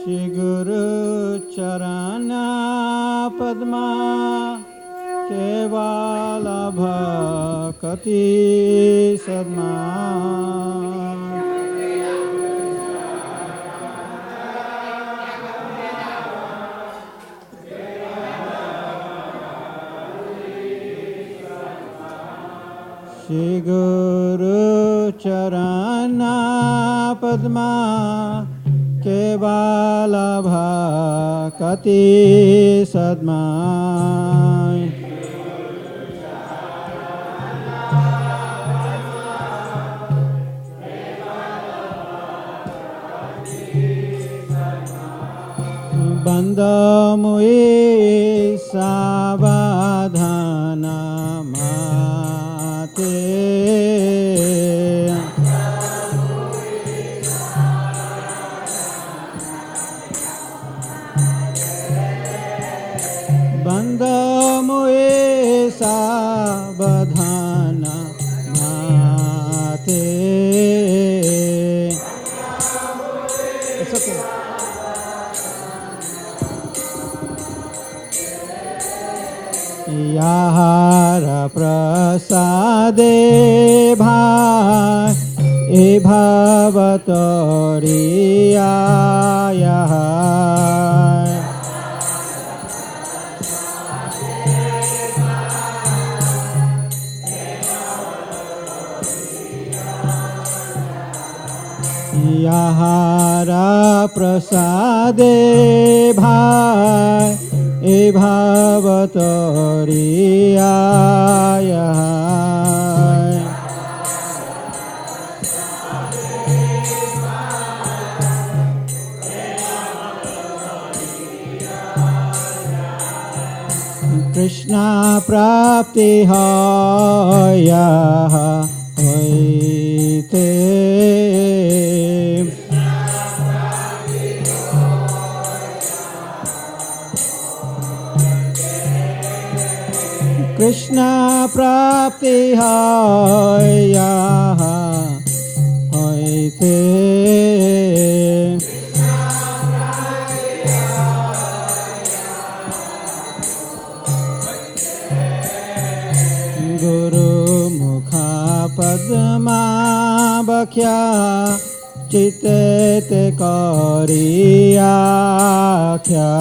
Shri Guru Charana Padma Kevala Bhakati Sadma Shri Guru Charana Padma Kevala Bhakati Sadma Bandhamui Savadhana Mate Bandhamui Savadhana Mate. It's okay. Yahara prasade bhai e bhavatoriya yahai Yahara prasade bhai e bhavatoriya yahai Krishna prapti hoya hoite Krishna prapti hoya hoite Guru mukha padma bakhya chitte te kariya kya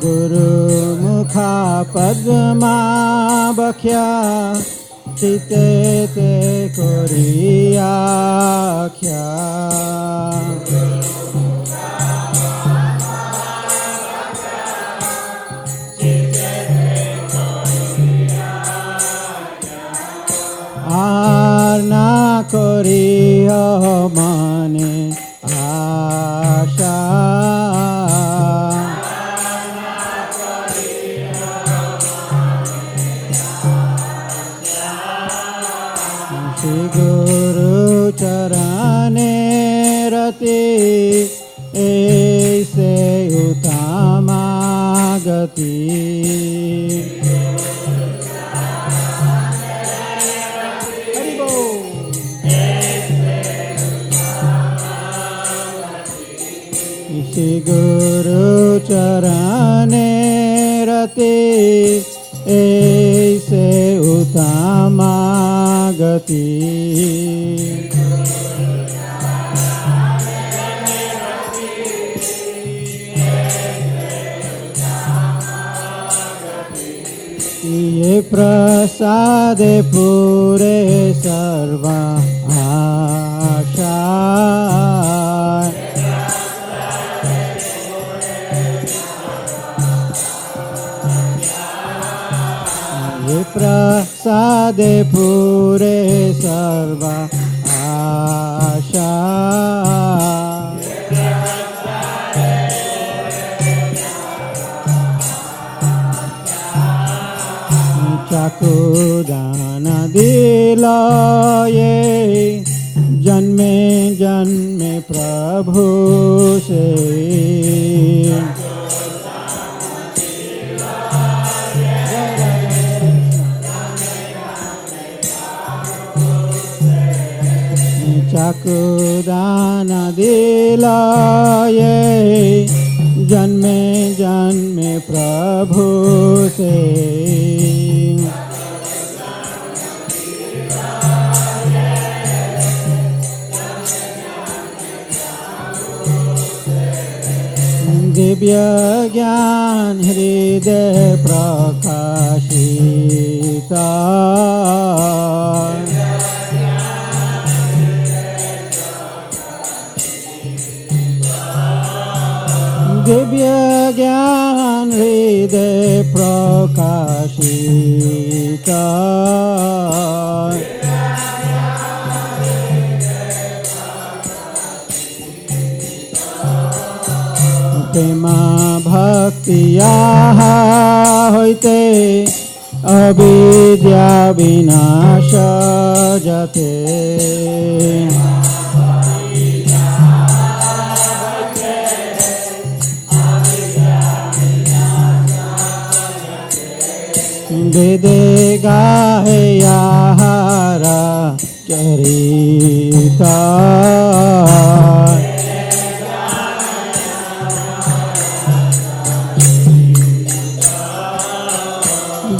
Guru mukha padma bakhya chitte te koriya kya Arna koriya mane asha Guru charane rati aise utama gati Haribo Shri Guru charane rati aise utama gati Ye prasade pure sarva asha Ye prasade pure sarva asha Chakudana dilaye janme janme prabhu se चक्षुदान दिलाए जन्मे जन्मे प्रभु से दिव्य ज्ञान हृदय प्रकाशिता दिव्य ज्ञान हृदय प्रकाशिता प्रेमा भक्तिया होते अविद्या विनाश जाते वेदे गाहे आहारा चरिता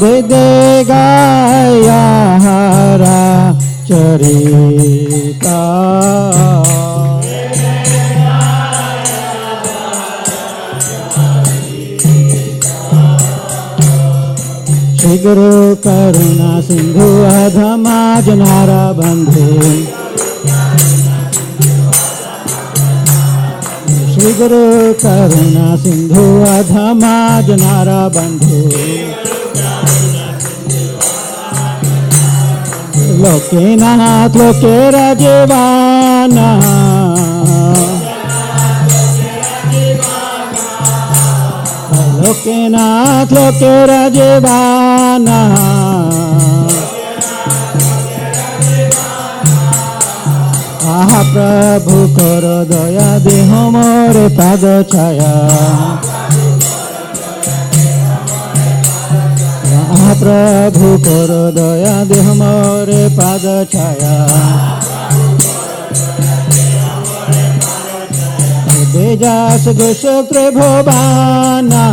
वेदे गाया हरा चरिता श्री गुरु करुणा सिंधु अधमा जनारा बंधु श्री गुरु करुणा सिंधु अधमा जनारा बंधु लोकेनाथ लोके राजवाना लोकेनाथ लोके राजवाना आहा प्रभु कर दया देह मोरे पाद छाया प्रभु कर दया देह मोरे पाद छाया बेजास गोशोत्र भोबाना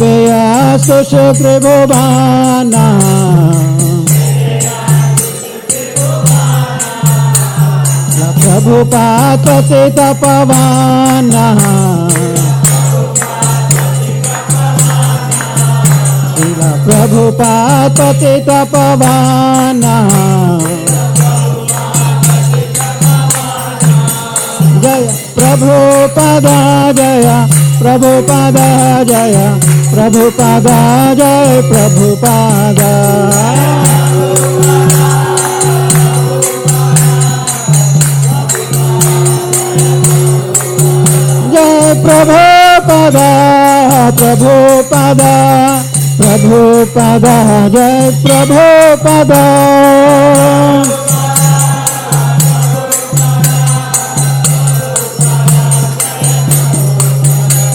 बेयास गोशोत्र भोबाना प्रभु पाते तपवाना प्रभु पाते तपवाना जय प्रभु पदा जय प्रभु पदा जय प्रभु पदा जय प्रभु पदा प्रभु पदा प्रभु पदा प्रभु पदा जय प्रभु पदा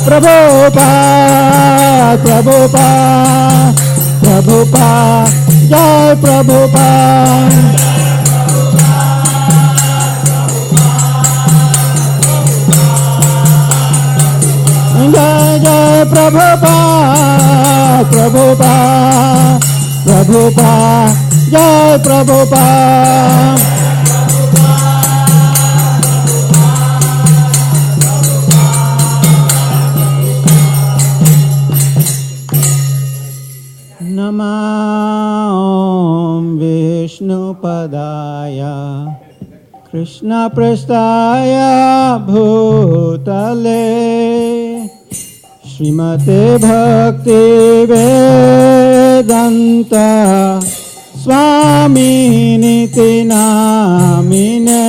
प्रभु पा प्रभु पा प्रभु पा जय प्रभु पा जय जय प्रभुपा प्रभुपा प्रभुपा जय प्रभुपा नमः विष्णुपदाय कृष्ण प्रस्थाय भूतले श्रीमते भक्ति वेदांत स्वामिनिति नामिने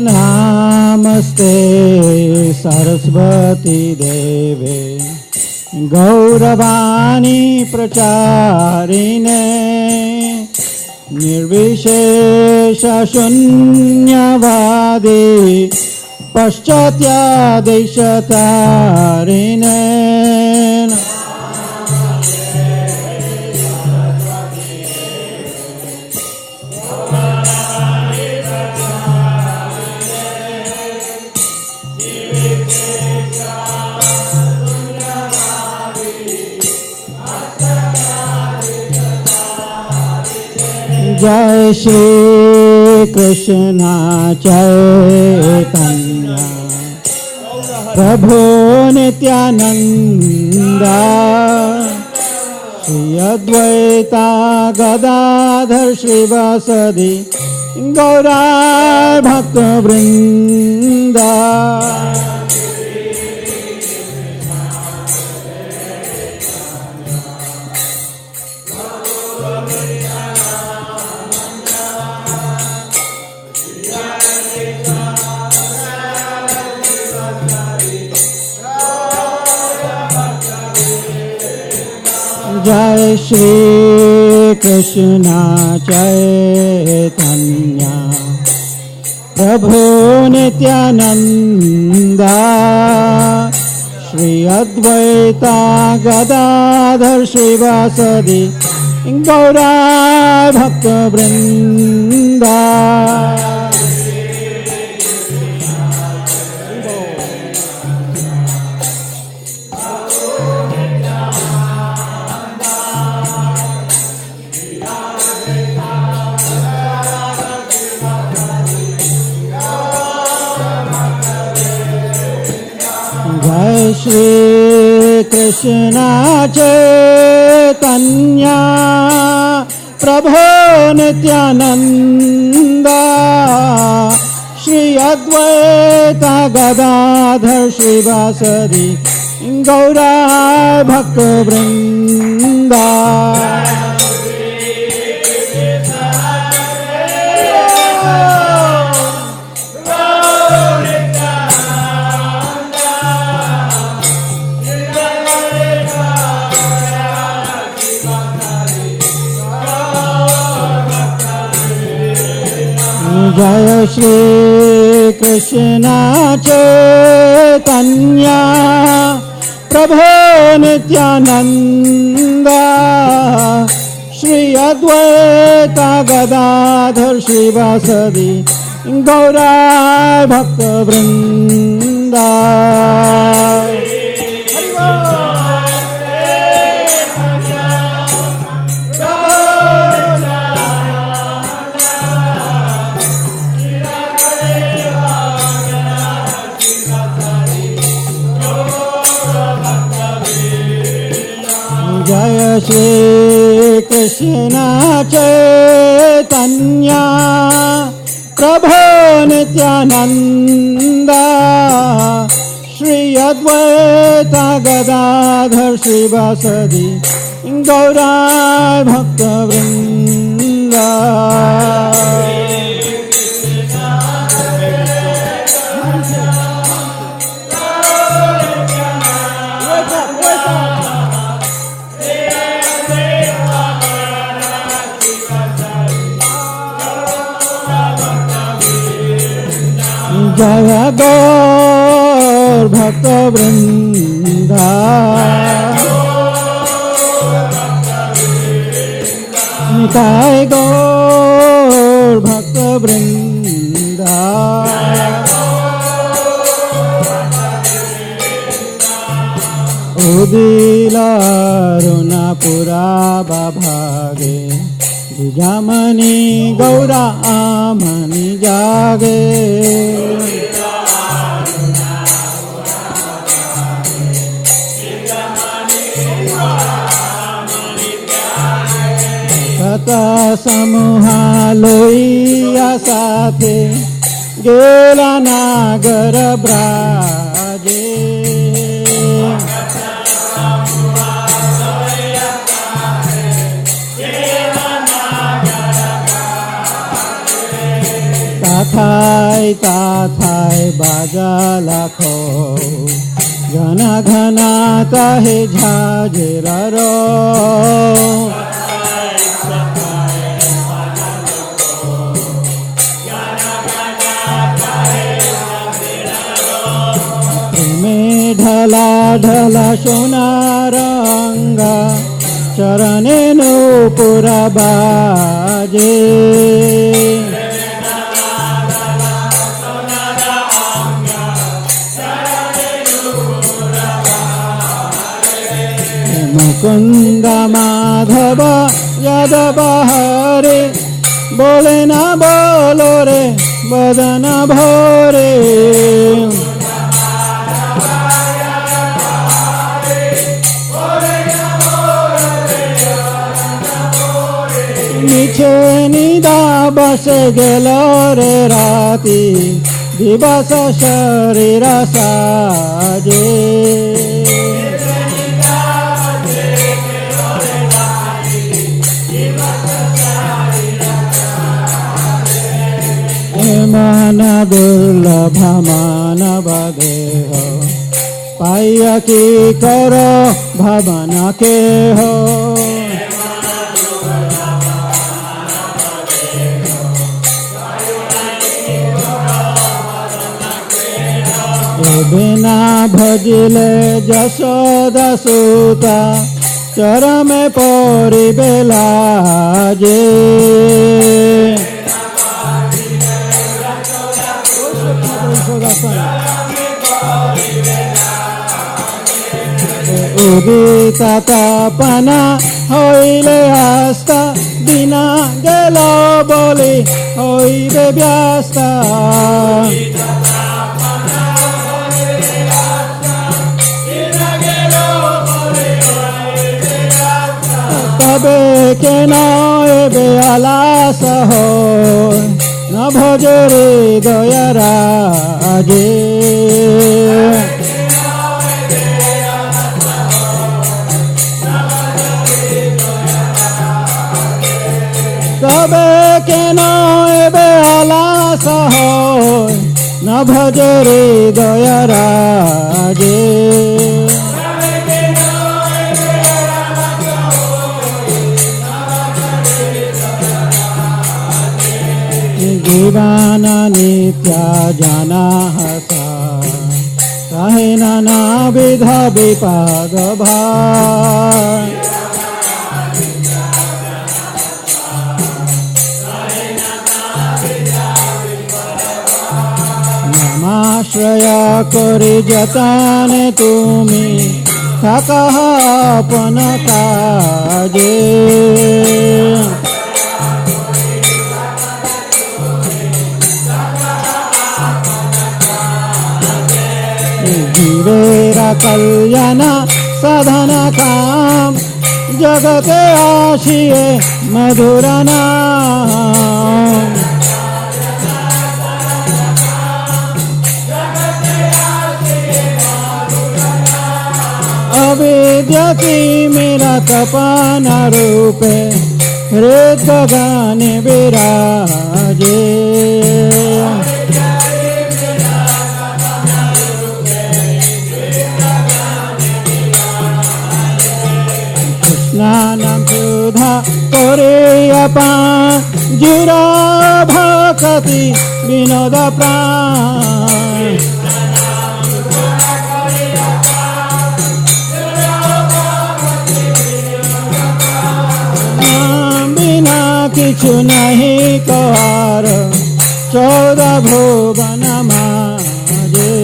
नाम नमस्ते सरस्वती देवे गौरवाणी प्रचारिणे निर्विशेष शून्यवादी पश्चात्यादेशतारिणे जय श्री कृष्ण चैतन्य प्रभु नित्यानंद श्री अद्वैता गदाधर श्रीवासदि गौरा भक्त वृंद जय श्री कृष्ण चैतन्य प्रभु नित्यानंद श्री अद्वैता गदाधर श्रीवासदि गौरा भक्त वृंद जय श्री कृष्ण चैतन्य प्रभु नित्यानंद श्री अद्वैता गदाधर श्रीवासदि गौरा भक्त वृंद जय श्री कृष्ण चैतन्य प्रभु नित्यानंद श्री अद्वैता गदाधर श्रीवासदि गौरा भक्त वृंद जय श्री कृष्ण चैतन्य प्रभु नित्यानंद श्री अद्वैता गदाधर श्रीवासदि गौरा भक्त वृंद जय गौर भक्त वृंद निताय गौर भक्त वृंद उदिलारुणपुरा भागे जमनी गौरा आमनी जागे सता समूहा लोइया साथे गेला नागर ब्राजे तथा गायता थाय बाजा लाखो घना घना ताहे झाजेरा रो में ढला ढला सोनार अंगा चरणे नूपुरा बाजे मुकुंद माधव यादव हरे बोले ना बोलो रे बदन भोरे नीचे निदा बस गेलो रे राती दिवस शरीर साजे मन दुर्लभ मानव देह पाइया की करो भवन के हो बिना भजिले जशोदा सूता चरम पौरी बेलाजे उदिता तापना होइले आस्था बिना गेलो बोली होइबे व्यस्ता तबे के नए आलास हो न भजरे दयाराजे तबे के नए आलास हो न भजरे दयाराजे जीवाना नित्या जाना हसा कहे नाना विधा विपाद भार नमाश्रय करी जताने तुमी थाका अपन काजे जीवेरा कल्याण साधन काम जगते आशिये मधुर नाम अविद्यति मेरा तपान रूपे हृद गगन विराजे नानम सुधा करे अपान जुरा भक्ति विनोद प्राण बिना किछु नहीं कहार 14 भुवन माजे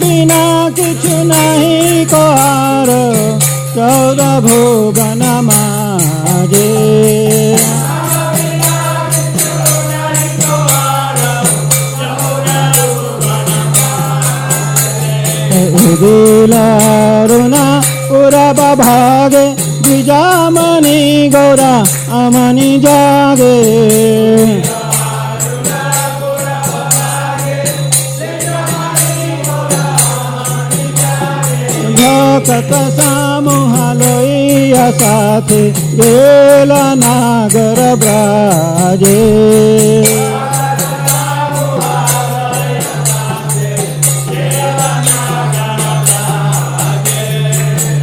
बिना किछु नहीं कहार 14 भुवन माजे उदिलारुना उरब भागे द्विजामणि गौरा अमनि जागे સત સામુહા લોહિયા સાથે ગેલા નાગર બ્રાજે.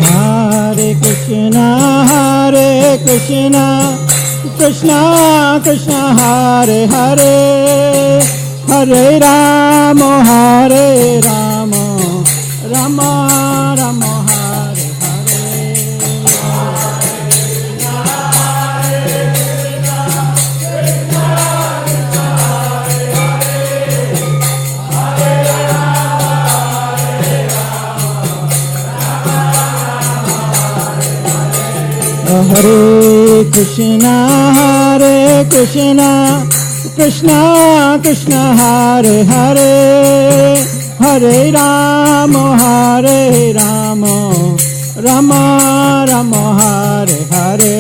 Hare Krishna, Krishna Krishna, Hare Hare, Hare Rama, Rama Rama, Hare Hare. Hare Krishna, Krishna Krishna, Hare Hare, Hare Rama, Rama Rama, Hare Hare.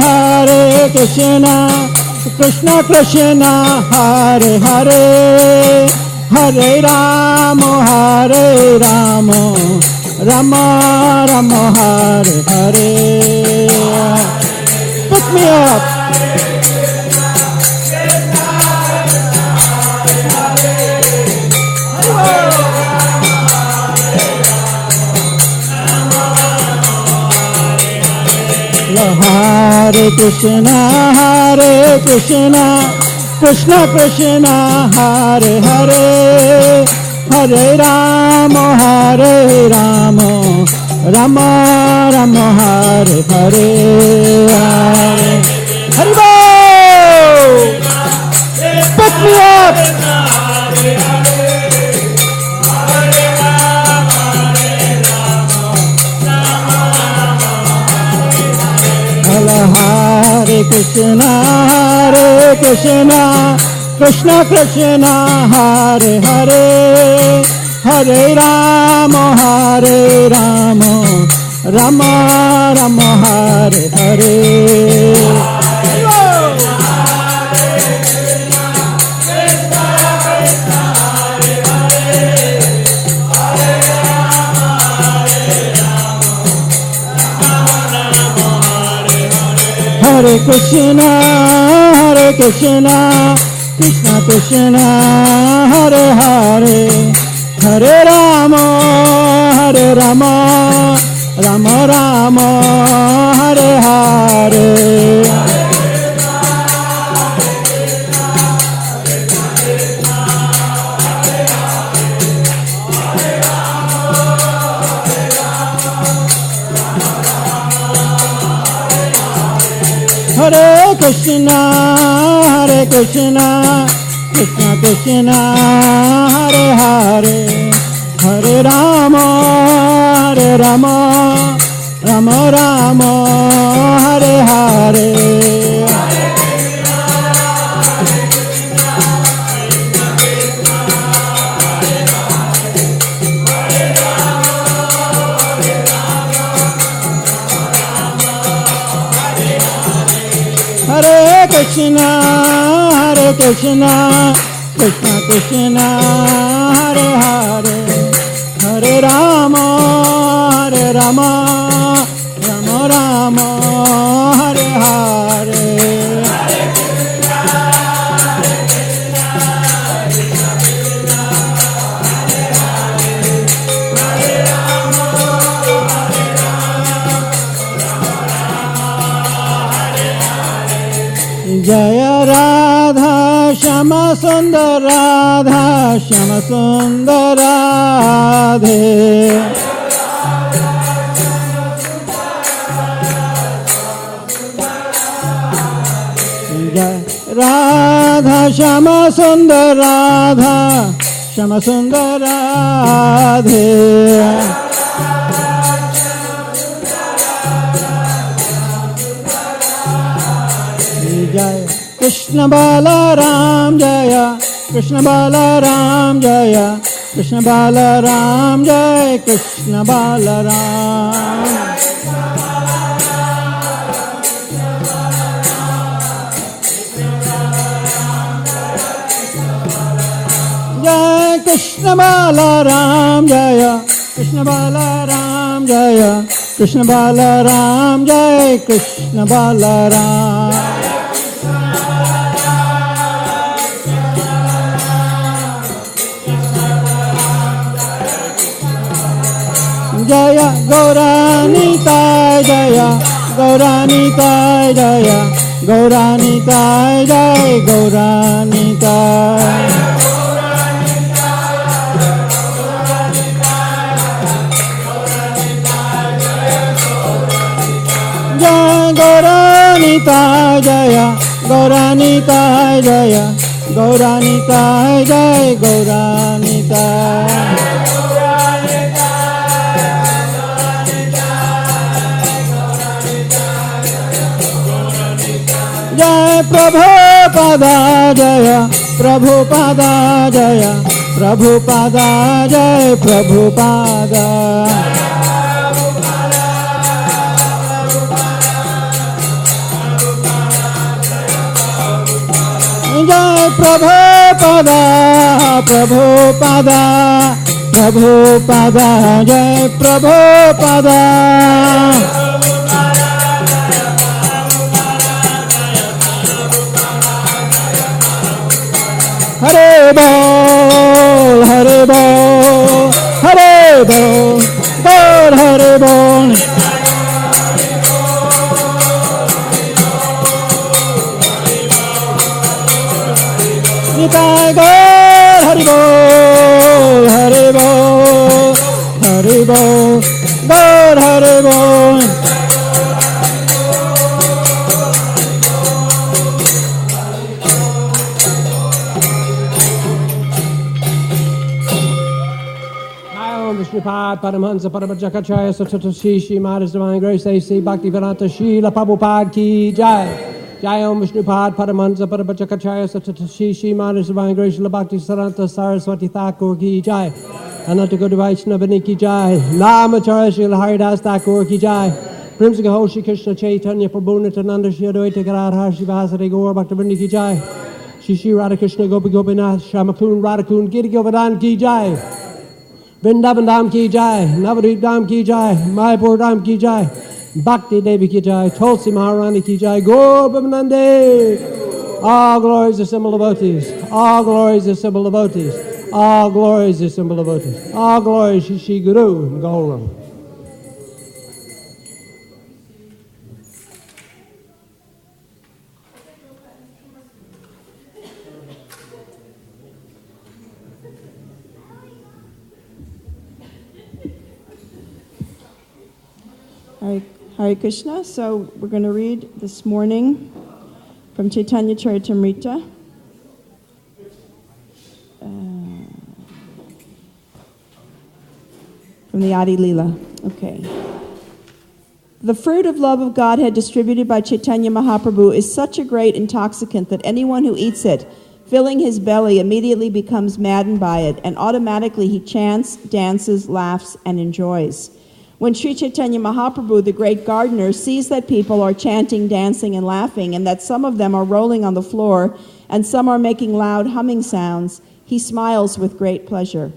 Hare Krishna, Krishna Krishna, Hare Hare, Hare Rama, Rama Rama, Hare Hare. Pick me up. Hare Krishna, Krishna Krishna, Hare Hare, Hare Rama, Rama Rama, Hare Hare. Hare Bol! Pick me up! Hare Krishna, Krishna Krishna, Hare Hare, Hare Rama, Rama Rama, Hare Hare. Hare Krishna, Krishna Krishna, Hare Hare, Hare Rama, Rama Rama, Hare Hare. Hare Krishna, Krishna Krishna, Hare Hare, Hare Rama, Rama Rama, Hare Hare. Hare Krishna, Krishna Krishna, Hare Hare, Hare Rama, Rama Rama, Hare Hare. Jaya Radha Shama Sundar Radha Shama Sundar Radhe. Jaya Radha Shama Sundar Radha Shama Sundar Radhe. Jaya Krishna Balaram Jaya, Krishna Balaram Jaya, Krishna Balaram Jai Krishna Balaram. Jai Krishna Balaram Jaya Krishna Balaram Jaya Krishna Balaram Jai Krishna Balaram. Jaya Gaura-Nitai Jaya Gaura-Nitai Jaya Gaura-Nitai Jai Gaura-Nitai. Gaura-Nitai Jaya Gaura-Nitai Jaya Gaura-Nitai Jai Gaura-Nitai. Jai Prabhupada Jaya Prabhupada Jaya Prabhupada Jai Prabhupada. Jai Prabhupada, Prabhupada, Prabhupada, Jai Prabhupada. Hare Bol, Hare Bol, Hare Bol, God Hare Bol. Nitai God Hare Bol, Hare Bol, Hare Bol, God Hare Bol. Vishnupad Paramahansa Paramajakacharya Satatashi Maharaj Divine Grace A.C. Bhaktivedanta Srila Prabhupada Ki Jai. Jai Om Vishnupad Paramahansa Paramajakacharya Satatashi Maharaj Divine Grace Srila Bhaktivedanta Saraswati Thakur Ki Jai. Ananta Guru Vaishnavani Ki Jai. Namacharya Srila Haridas Thakur Ki Jai. Primsika Hoshi Krishna Chaitanya Prabhu Nityananda Shri Advaita Gadadhar Shivasari Gaur Bhaktivinoda Ki Jai. Shri Radha Krishna Gopi Gopinath Shamakun Radhakun Giri Govardhan Ki Jai. Vrindavan Dham Ki Jai, Navadvip Dham Ki Jai, Mayapur Dham Ki Jai, Bhakti Devi Ki Jai, Tulsi Maharani Ki Jai, Gaur Brahmanande. All glories are symbol devotees. All glories are symbol devotees. All glories are symbol devotees. All glories Shri Shri Guru and Gauram. Hare Krishna. So we're going to read this morning from Chaitanya Charitamrita. From the Adi Leela. Okay. The fruit of love of Godhead distributed by Chaitanya Mahaprabhu is such a great intoxicant that anyone who eats it, filling his belly, immediately becomes maddened by it, and automatically he chants, dances, laughs, and enjoys. When Sri Chaitanya Mahaprabhu, the great gardener, sees that people are chanting, dancing, and laughing, and that some of them are rolling on the floor, and some are making loud humming sounds, he smiles with great pleasure.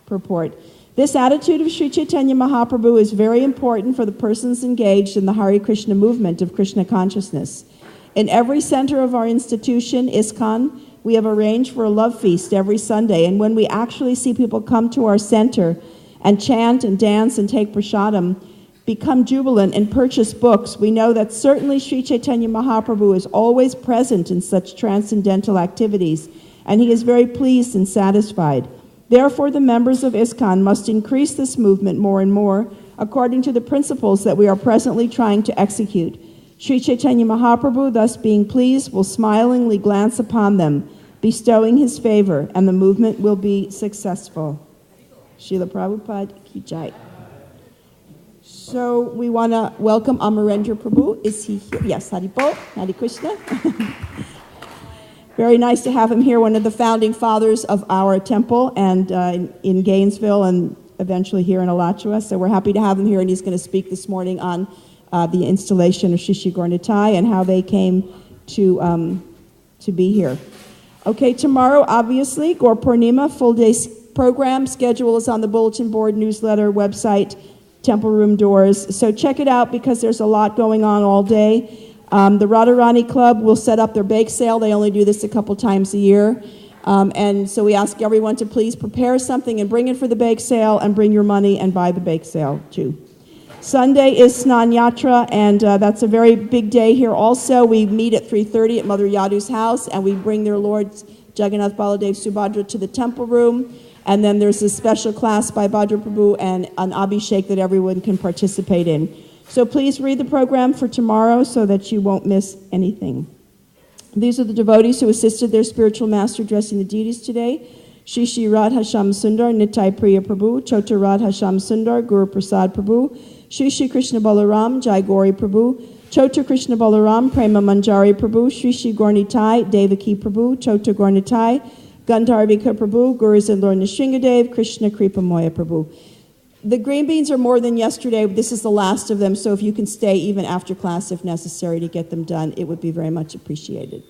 Purport. This attitude of Sri Chaitanya Mahaprabhu is very important for the persons engaged in the Hare Krishna movement of Krishna consciousness. In every center of our institution, ISKCON, we have arranged for a love feast every Sunday, and when we actually see people come to our center and chant and dance and take prasadam, become jubilant and purchase books, we know that certainly Sri Chaitanya Mahaprabhu is always present in such transcendental activities, and he is very pleased and satisfied. Therefore, the members of ISKCON must increase this movement more and more, according to the principles that we are presently trying to execute. Sri Chaitanya Mahaprabhu, thus being pleased, will smilingly glance upon them, bestowing his favor, and the movement will be successful. Srila Prabhupada Ki Jai. So we want to welcome Amarendra Prabhu. Is he here? Yes, Hari Bol, Hare Krishna. Very nice to have him here, one of the founding fathers of our temple and in Gainesville and eventually here in Alachua. So we're happy to have him here, and he's going to speak this morning on the installation of Shishi Gaura-Nitai and how they came to be here. Okay, tomorrow, obviously, Gaur Purnima, full-day program. Schedule is on the bulletin board, newsletter, website, temple room doors. So check it out because there's a lot going on all day. The Radharani Club will set up their bake sale. They only do this a couple times a year. And so we ask everyone to please prepare something and bring it for the bake sale and bring your money and buy the bake sale too. Sunday is Snan Yatra, and that's a very big day here also. We meet at 3:30 at Mother Yadu's house, and we bring their Lords Jagannath, Baladev, Subhadra to the temple room. And then there's a special class by Bhadra Prabhu and an Abhishek that everyone can participate in. So please read the program for tomorrow so that you won't miss anything. These are the devotees who assisted their spiritual master dressing the deities today. Shishi Radha Sham Sundar, Nitai Priya Prabhu, Chota Radha Sham Sundar, Guru Prasad Prabhu, Shishi Krishna Balaram, Jai Gauri Prabhu, Chota Krishna Balaram, Prema Manjari Prabhu, Shishi Gaura-Nitai, Devaki Prabhu, Chota Gaura-Nitai, Gandharvika Prabhu, Guru Zindor Nishringadev, Krishna Kripa Moya Prabhu. The green beans are more than yesterday. This is the last of them, so if you can stay even after class if necessary to get them done, it would be very much appreciated.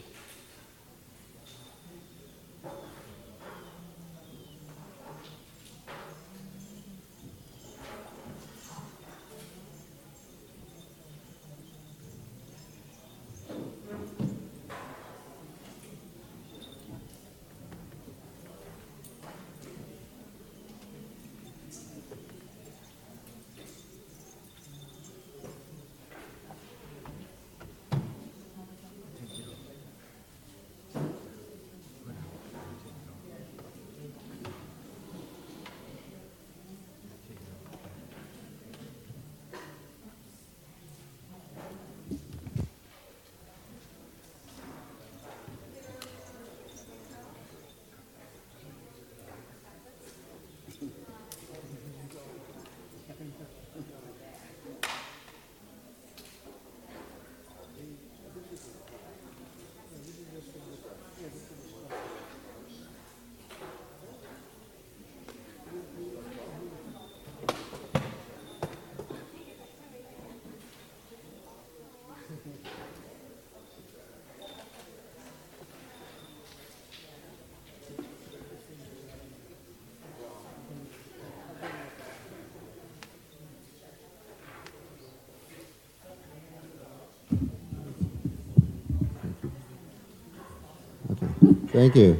Thank you.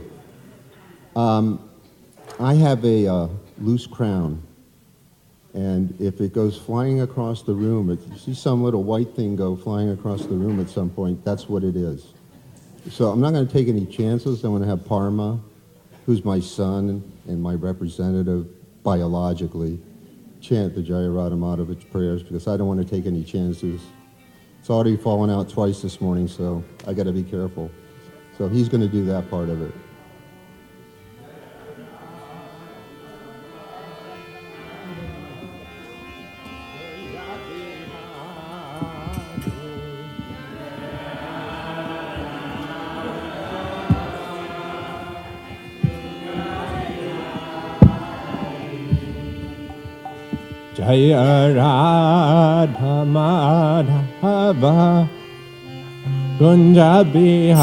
I have a loose crown, and if it goes flying across the room, if you see some little white thing go flying across the room at some point, that's what it is. So I'm not going to take any chances. I'm going to have Parma, who's my son and my representative biologically, chant the Jaya Radha Madhavich prayers because I don't want to take any chances. It's already fallen out twice this morning, so I got to be careful. So he's going to do that part of it. Jaya Radha Madhava Kunja Bihari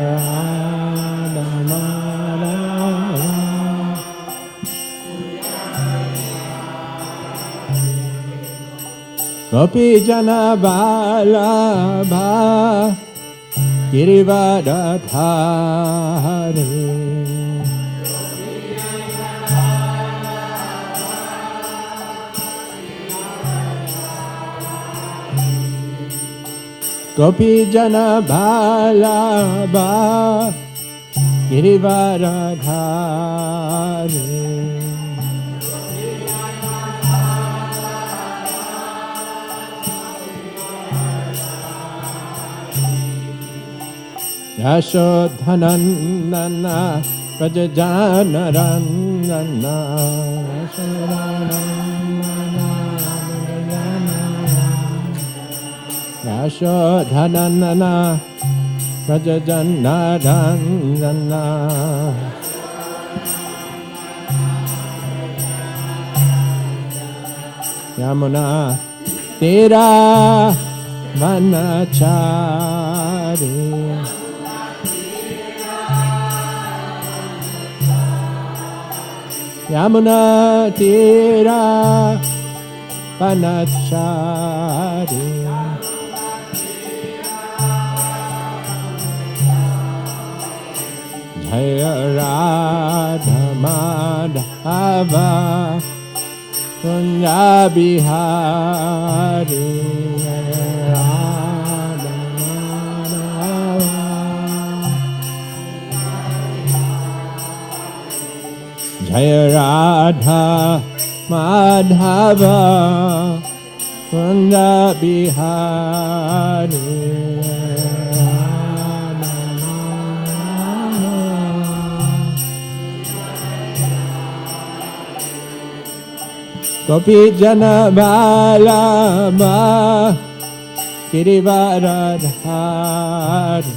Radha Madhava Gopi Jana Vallabha Girivardhari Gopi Jana Vallabha Girivardhari Yashodhanandana Prajajanarandana Yashodhanana Prajajanadandana Yamuna Tira Vanachari Yamuna Tira Vanachari Jaya Radha Madhava Kunja Bihari Radha Madhava Jaya Radha Madhava Kunja Bihari Gopi Jana Balama Kirivaradhari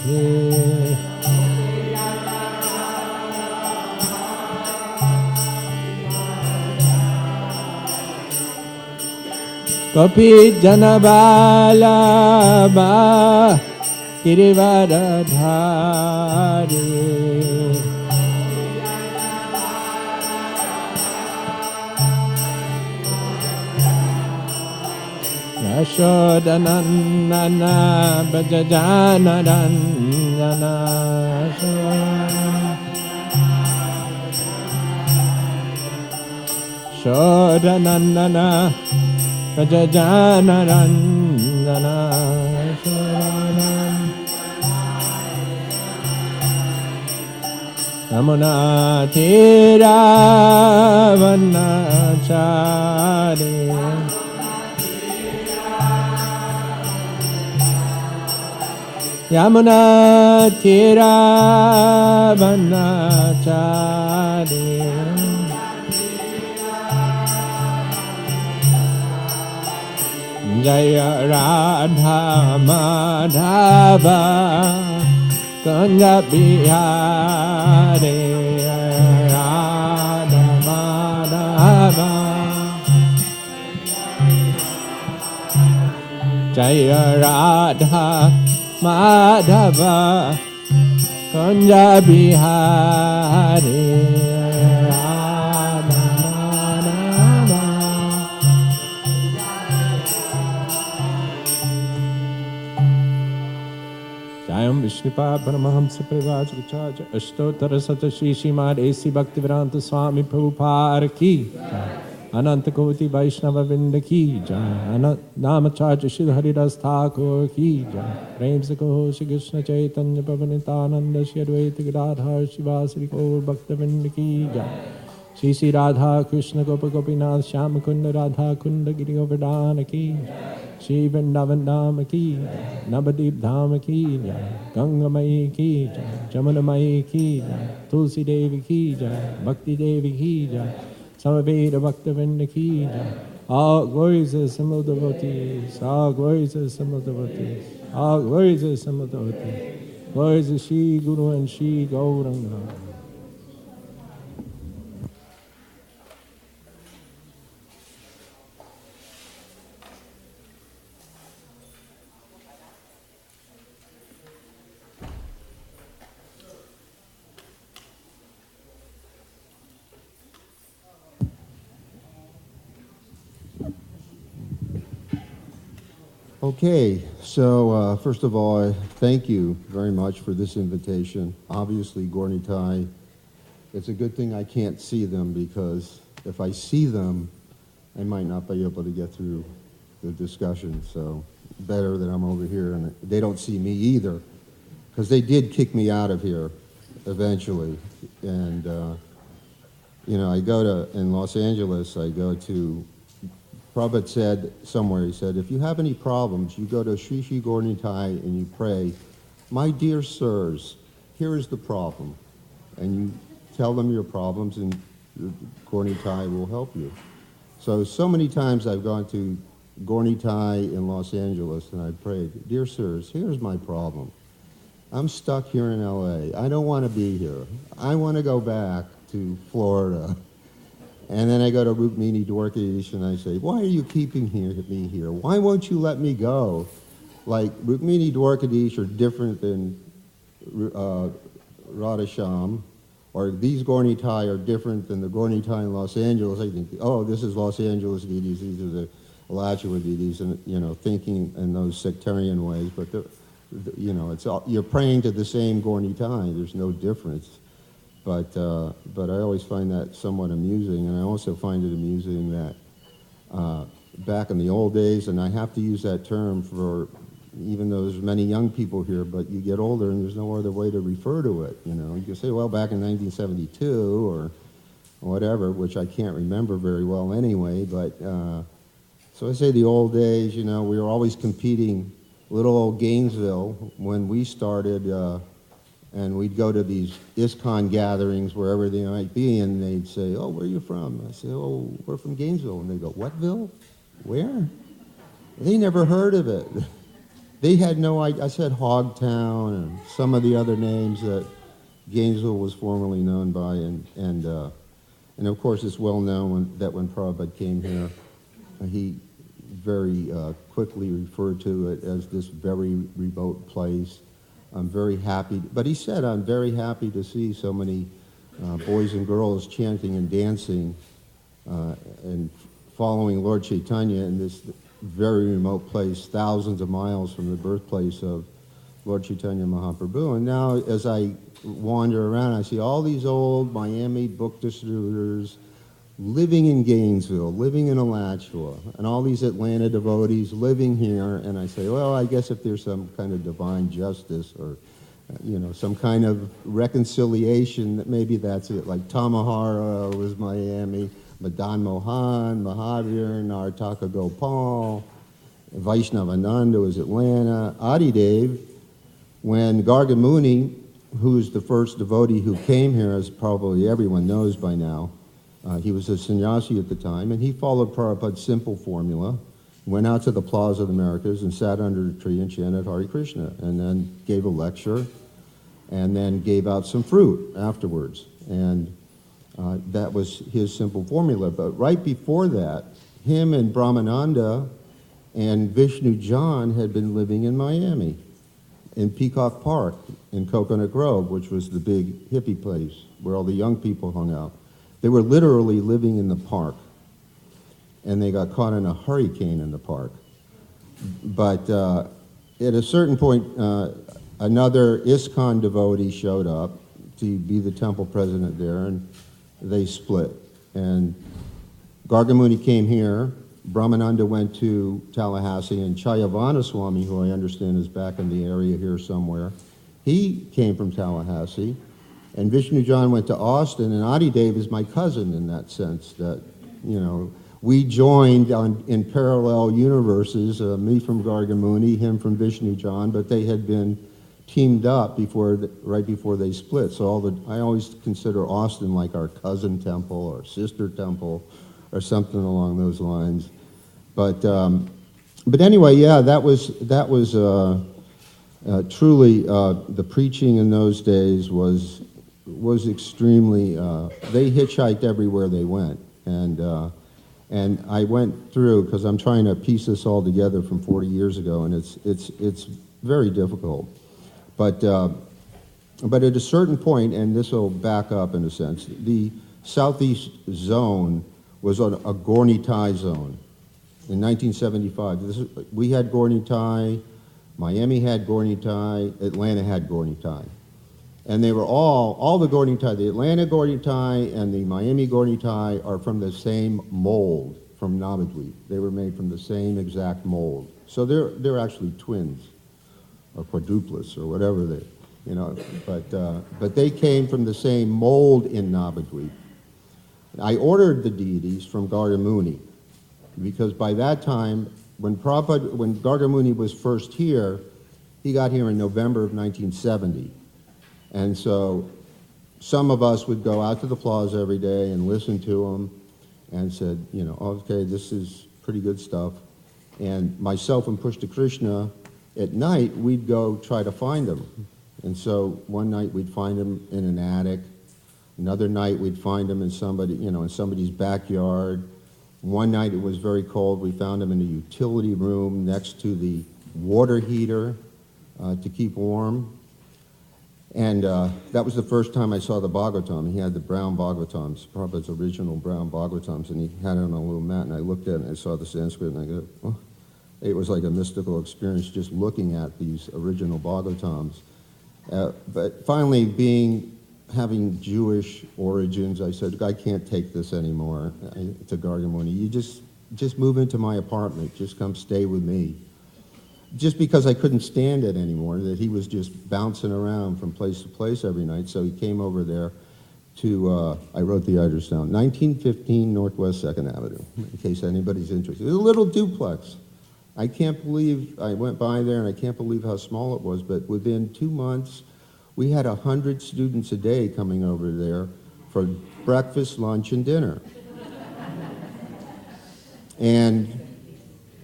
Gopi Jana Balama Kirivaradhari Yashodanandana Bhajajanarandana Shodanandana Bhajajanarandana Yamuna Tira Vanachari Yamuna Tira Vanachari Jaya Radha Madhava Kunja Bihari Radha Madhava Jaya Radha Madhava Kunja Bihari Radha Madhava Jayam Vishnupad Paramahamsa Privajakachaja Ashtotara Sata Shri Srimad A.C. Bhaktivedanta Swami Prabhupada Ki Ananta Koti Vaishnava Vinda Ki Jai Namacharya Shri Haridas Thakur Ki Jai Prem Se Kaho Shri Krishna Chaitanya Pavanitananda Shri Advaita Gadadhar Shivasri Kaur Bhakta Vinda Ki Jai Shri Shri Radha Krishna Gopa Gopinath Shyama Kunda Radha Kunda Giri Govardhana Ki Shri Vrindavan Dham Ki Navadip Dham Ki Ganga Mai Ki Jamuna Mai Ki Tulsi Devi Ki Bhakti Devi Ki Samaveda Bhaktivinoda Ki all glories to the simple devotees, all glories to the simple devotees, all glories to the simple devotees, glories to Shri Guru and Shri Gaura-Nitai. Okay, so first of all, thank you very much for this invitation. Obviously, Gaura-Nitai, it's a good thing I can't see them, because if I see them, I might not be able to get through the discussion. So better that I'm over here and they don't see me either, because they did kick me out of here eventually. And, I go to, in Los Angeles, I go to, Prabhupada said somewhere, he said, if you have any problems, you go to Sri Sri Gaura-Nitai and you pray, my dear sirs, here is the problem. And you tell them your problems and Gaura-Nitai will help you. So many times I've gone to Gaura-Nitai in Los Angeles, and I prayed, "Dear sirs, here's my problem. I'm stuck here in L.A. I don't want to be here. I want to go back to Florida." And then I go to Rukmini Dwarkadish and I say, "Why are you keeping me here? Why won't you let me go?" Like, Rukmini Dwarkadish are different than Radhasham, or these Gaura-Nitai are different than the Gaura-Nitai in Los Angeles. I think, oh, this is Los Angeles deities, these are the Alachua deities, and, thinking in those sectarian ways. But, it's all, you're praying to the same Gaura-Nitai. There's no difference. But I always find that somewhat amusing, and I also find it amusing that back in the old days, and I have to use that term for, even though there's many young people here, but you get older and there's no other way to refer to it. You can say, well, back in 1972 or whatever, which I can't remember very well anyway. But so I say the old days. We were always competing. Little old Gainesville, when we started, and we'd go to these ISKCON gatherings wherever they might be, and they'd say, "Oh, where are you from?" I say, "Oh, we're from Gainesville." And they go, "Whatville? Where?" They never heard of it. They had no idea. I said Hogtown and some of the other names that Gainesville was formerly known by, and of course it's well known that when Prabhupada came here, he very quickly referred to it as this very remote place. I'm very happy, but he said, "I'm very happy to see so many boys and girls chanting and dancing and following Lord Chaitanya in this very remote place, thousands of miles from the birthplace of Lord Chaitanya Mahaprabhu." And now, as I wander around, I see all these old Miami book distributors living in Gainesville, living in Alachua, and all these Atlanta devotees living here. And I say, well, I guess if there's some kind of divine justice or, some kind of reconciliation, that maybe that's it. Like Tamahara was Miami, Madan Mohan, Mahavir, Nartaka Gopal, Vaishnavananda was Atlanta, Adidev. When Gargamuni, who's the first devotee who came here, as probably everyone knows by now, he was a sannyasi at the time, and he followed Prabhupada's simple formula, went out to the Plaza of the Americas and sat under a tree and chanted Hare Krishna, and then gave a lecture, and then gave out some fruit afterwards. And that was his simple formula. But right before that, him and Brahmananda and Vishnu John had been living in Miami, in Peacock Park, in Coconut Grove, which was the big hippie place where all the young people hung out. They were literally living in the park, and they got caught in a hurricane in the park. But at a certain point, another ISKCON devotee showed up to be the temple president there, and they split. And Gargamuni came here, Brahmananda went to Tallahassee, and Chayavana Swami, who I understand is back in the area here somewhere, he came from Tallahassee. And Vishnu John went to Austin, and Adidev is my cousin in that sense, that, we joined in parallel universes, me from Gargamuni, him from Vishnu John, but they had been teamed up right before they split. So I always consider Austin like our cousin temple or sister temple or something along those lines. But anyway, yeah, that was truly the preaching in those days was extremely. They hitchhiked everywhere they went, and I went through, because I'm trying to piece this all together from 40 years ago, and it's very difficult. But at a certain point, and this will back up in a sense, the southeast zone was a Gaura-Nitai zone. In 1975, we had Gaura-Nitai, Miami had Gaura-Nitai, Atlanta had Gaura-Nitai. And they were all the Gaura-Nitai, the Atlanta Gaura-Nitai and the Miami Gaura-Nitai are from the same mold from Navadvip. They were made from the same exact mold. So they're actually twins, or quadruplets, or whatever but they came from the same mold in Navadvip. I ordered the deities from Gargamuni, because by that time, when Gargamuni was first here, he got here in November of 1970. And so some of us would go out to the plaza every day and listen to him and said, okay, this is pretty good stuff. And myself and Pushta Krishna, at night, we'd go try to find him. And so one night we'd find him in an attic. Another night we'd find him in somebody's backyard. One night it was very cold. We found him in a utility room next to the water heater to keep warm. And that was the first time I saw the Bhagavatam. He had the brown Bhagavatams, Prabhupada's original brown Bhagavatams, and he had it on a little mat, and I looked at it and I saw the Sanskrit, and I go, oh. It was like a mystical experience just looking at these original Bhagavatams. But finally, having Jewish origins, I said, I can't take this anymore to Gargamuni. You just move into my apartment. Just come stay with me. Just because I couldn't stand it anymore, that he was just bouncing around from place to place every night. So he came over there to, I wrote the address down, 1915 Northwest 2nd Avenue, in case anybody's interested. It was a little duplex. I can't believe, I went by there and I can't believe how small it was, but within 2 months, we had 100 students a day coming over there for breakfast, lunch, and dinner. And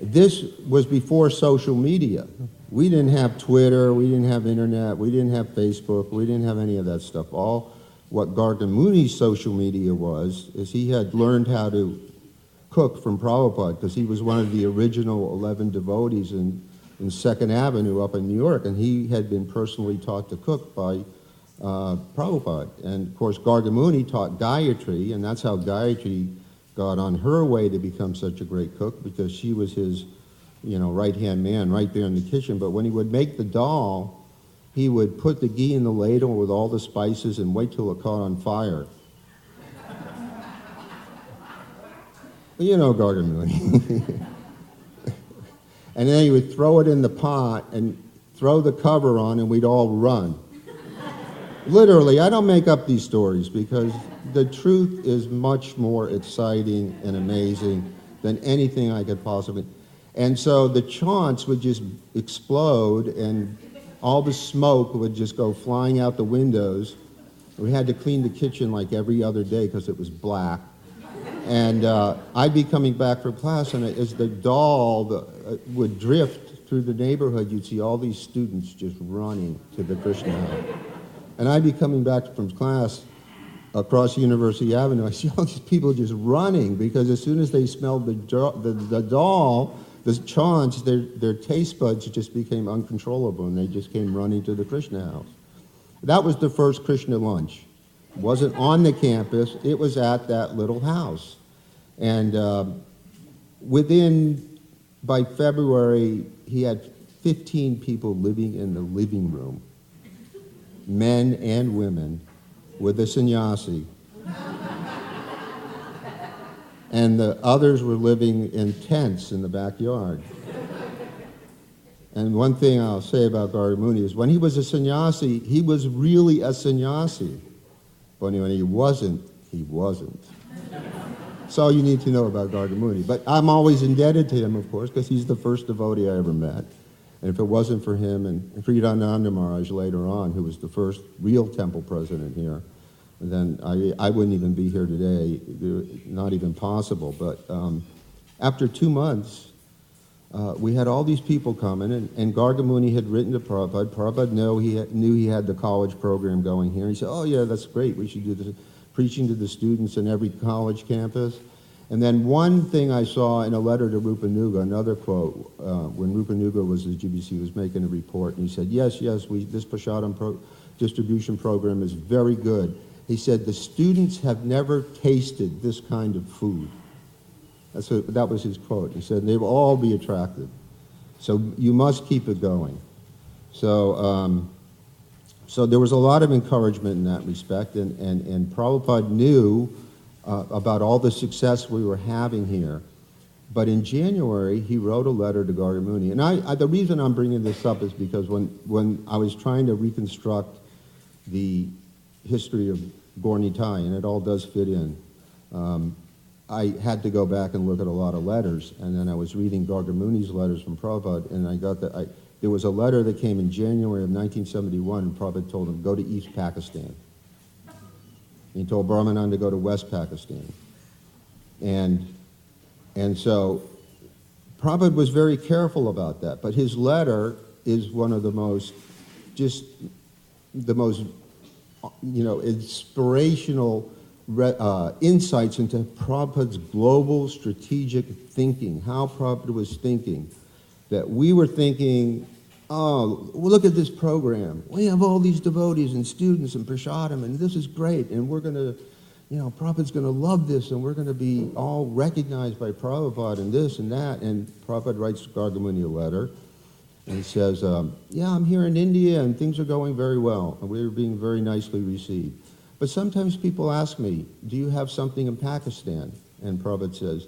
this was before social media. We didn't have Twitter, we didn't have internet, we didn't have Facebook, we didn't have any of that stuff. All what Gargamuni's social media was is he had learned how to cook from Prabhupada, because he was one of the original 11 devotees in 2nd Avenue up in New York, and he had been personally taught to cook by Prabhupada. And of course, Gargamuni taught Gayatri, and that's how Gayatri got on her way to become such a great cook, because she was his, right-hand man right there in the kitchen. But when he would make the dal, he would put the ghee in the ladle with all the spices and wait till it caught on fire. You know Gargamuni. And then he would throw it in the pot and throw the cover on, and we'd all run. Literally, I don't make up these stories, because the truth is much more exciting and amazing than anything I could possibly. And so the chaunts would just explode, and all the smoke would just go flying out the windows. We had to clean the kitchen like every other day because it was black. And I'd be coming back from class, and as the dal would drift through the neighborhood, you'd see all these students just running to the Krishna house. And I'd be coming back from class across University Avenue. I see all these people just running, because as soon as they smelled the dal, the chaunts, their taste buds just became uncontrollable, and they just came running to the Krishna house. That was the first Krishna lunch. It wasn't on the campus, it was at that little house. And by February, he had 15 people living in the living room, men and women, with a sannyasi. And the others were living in tents in the backyard. And one thing I'll say about Gargamuni is when he was a sannyasi, he was really a sannyasi. But when he wasn't, he wasn't. That's all you need to know about Gargamuni. But I'm always indebted to him, of course, because he's the first devotee I ever met. And if it wasn't for him and Fridananda Maharaj later on, who was the first real temple president here, then I wouldn't even be here today, not even possible. But after 2 months, we had all these people coming, and Gargamuni had written to Prabhupada. Prabhupada knew he had the college program going here. He said, oh yeah, that's great, we should do this, preaching to the students in every college campus. And then one thing I saw in a letter to Rupanuga, another quote, when Rupanuga was at GBC, he was making a report, and he said, yes, this prasadam distribution program is very good. He said, the students have never tasted this kind of food. That was his quote. He said, they will all be attracted. So you must keep it going. So there was a lot of encouragement in that respect, and Prabhupada knew about all the success we were having here. But in January, he wrote a letter to Gargamuni. And the reason I'm bringing this up is because when I was trying to reconstruct the history of Gaura-Nitai, and it all does fit in, I had to go back and look at a lot of letters, and then I was reading Gargamuni's letters from Prabhupada, and I got that there was a letter that came in January of 1971, and Prabhupada told him, go to East Pakistan. He told Brahmananda to go to West Pakistan. And so Prabhupada was very careful about that, but his letter is one of the most inspirational insights into Prabhupada's global strategic thinking, how Prabhupada was thinking. That we were thinking, oh, well, look at this program. We have all these devotees and students and prasadam, and this is great, and we're going to, Prabhupada's going to love this, and we're going to be all recognized by Prabhupada and this and that. And Prabhupada writes Gaura-Muni a letter, and he says, yeah, I'm here in India, and things are going very well, and we're being very nicely received. But sometimes people ask me, do you have something in Pakistan? And Prabhupada says,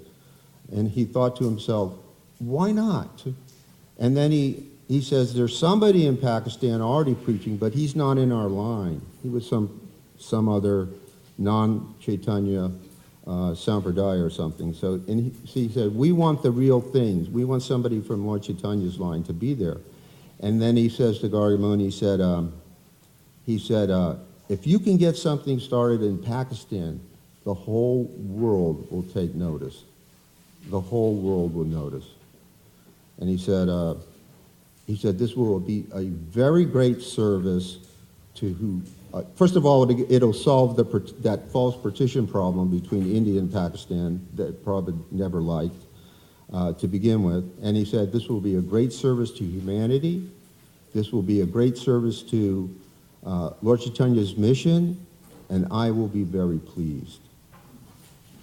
and he thought to himself, why not? And then he says, there's somebody in Pakistan already preaching, but he's not in our line. He was some other non-Chaitanya Sampradaya or something. So he said, we want the real things. We want somebody from Lord Chaitanya's line to be there. And then he says to Gaura-Muni, he said, if you can get something started in Pakistan, the whole world will take notice. The whole world will notice. And he said, this will be a very great service to who, first of all, it'll solve that false partition problem between India and Pakistan that Prabhupada never liked to begin with. And he said, this will be a great service to humanity. This will be a great service to Lord Chaitanya's mission, and I will be very pleased.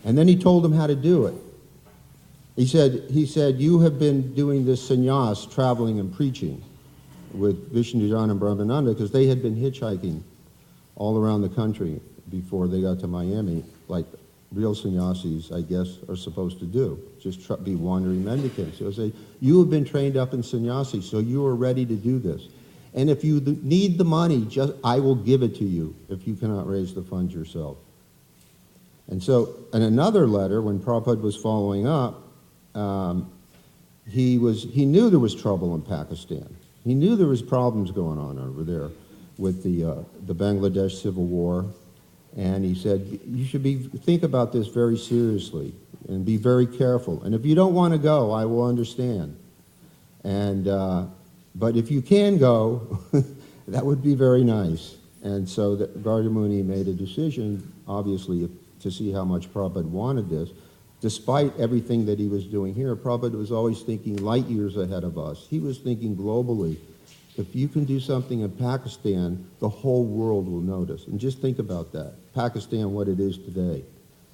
And then he told them how to do it. He said, you have been doing this sannyas, traveling and preaching with Vishnujan and Brahmananda, because they had been hitchhiking all around the country before they got to Miami, like real sannyasis, I guess, are supposed to do, just be wandering mendicants. So say, you have been trained up in sannyasi, so you are ready to do this. And if you need the money, I will give it to you if you cannot raise the funds yourself. And so, in another letter, when Prabhupada was following up, he knew there was trouble in Pakistan. He knew there was problems going on over there with the Bangladesh Civil War, and he said, you should think about this very seriously and be very careful. And if you don't want to go, I will understand. And but if you can go, that would be very nice. And so Gaura-Muni made a decision, obviously, to see how much Prabhupada wanted this. Despite everything that he was doing here, Prabhupada was always thinking light years ahead of us. He was thinking globally. If you can do something in Pakistan, the whole world will notice. And just think about that. Pakistan, what it is today.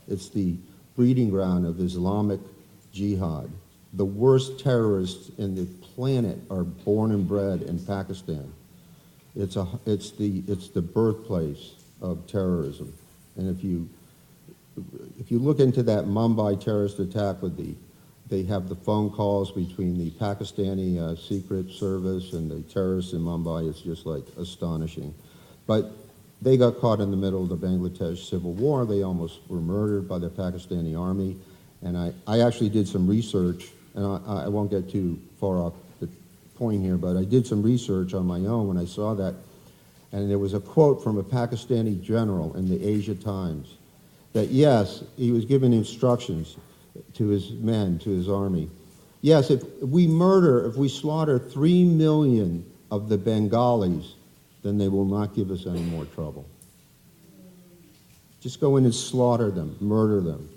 It's the breeding ground of Islamic jihad. The worst terrorists in the planet are born and bred in Pakistan. It's the birthplace of terrorism. And if you look into that Mumbai terrorist attack they have the phone calls between the Pakistani Secret Service and the terrorists in Mumbai. It's just like astonishing. But they got caught in the middle of the Bangladesh Civil War. They almost were murdered by the Pakistani army. And I actually did some research, and I won't get too far off the point here, but I did some research on my own when I saw that. And there was a quote from a Pakistani general in the Asia Times that, yes, he was given instructions to his men, to his army. Yes, if we slaughter 3 million of the Bengalis, then they will not give us any more trouble. Just go in and slaughter them, murder them.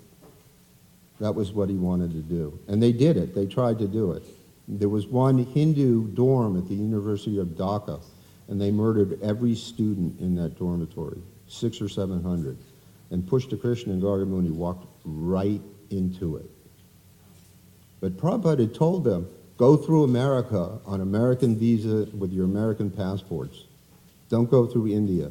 That was what he wanted to do. And they did it. They tried to do it. There was one Hindu dorm at the University of Dhaka, and they murdered every student in that dormitory, 600 or 700. And Pushta Krishna and Gaura-Muni walked right into it. But Prabhupada had told them, go through America on American visa with your American passports. Don't go through India.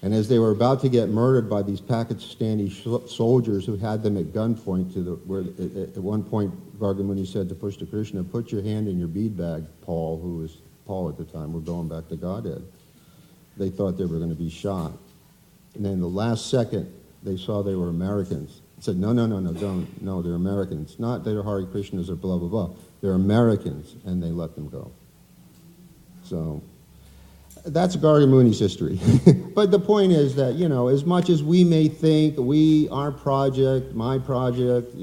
And as they were about to get murdered by these Pakistani soldiers who had them at gunpoint, where at one point Gaura-Muni said to Pushta Krishna, put your hand in your bead bag, Paul, who was Paul at the time, we're going back to Godhead. They thought they were going to be shot. And then the last second, they saw they were Americans. They said, no, don't. No, they're Americans. Not they're Hare Krishnas or blah, blah, blah. They're Americans, and they let them go. So that's Gaura-Muni's history. But the point is that, as much as we may think our project, my project,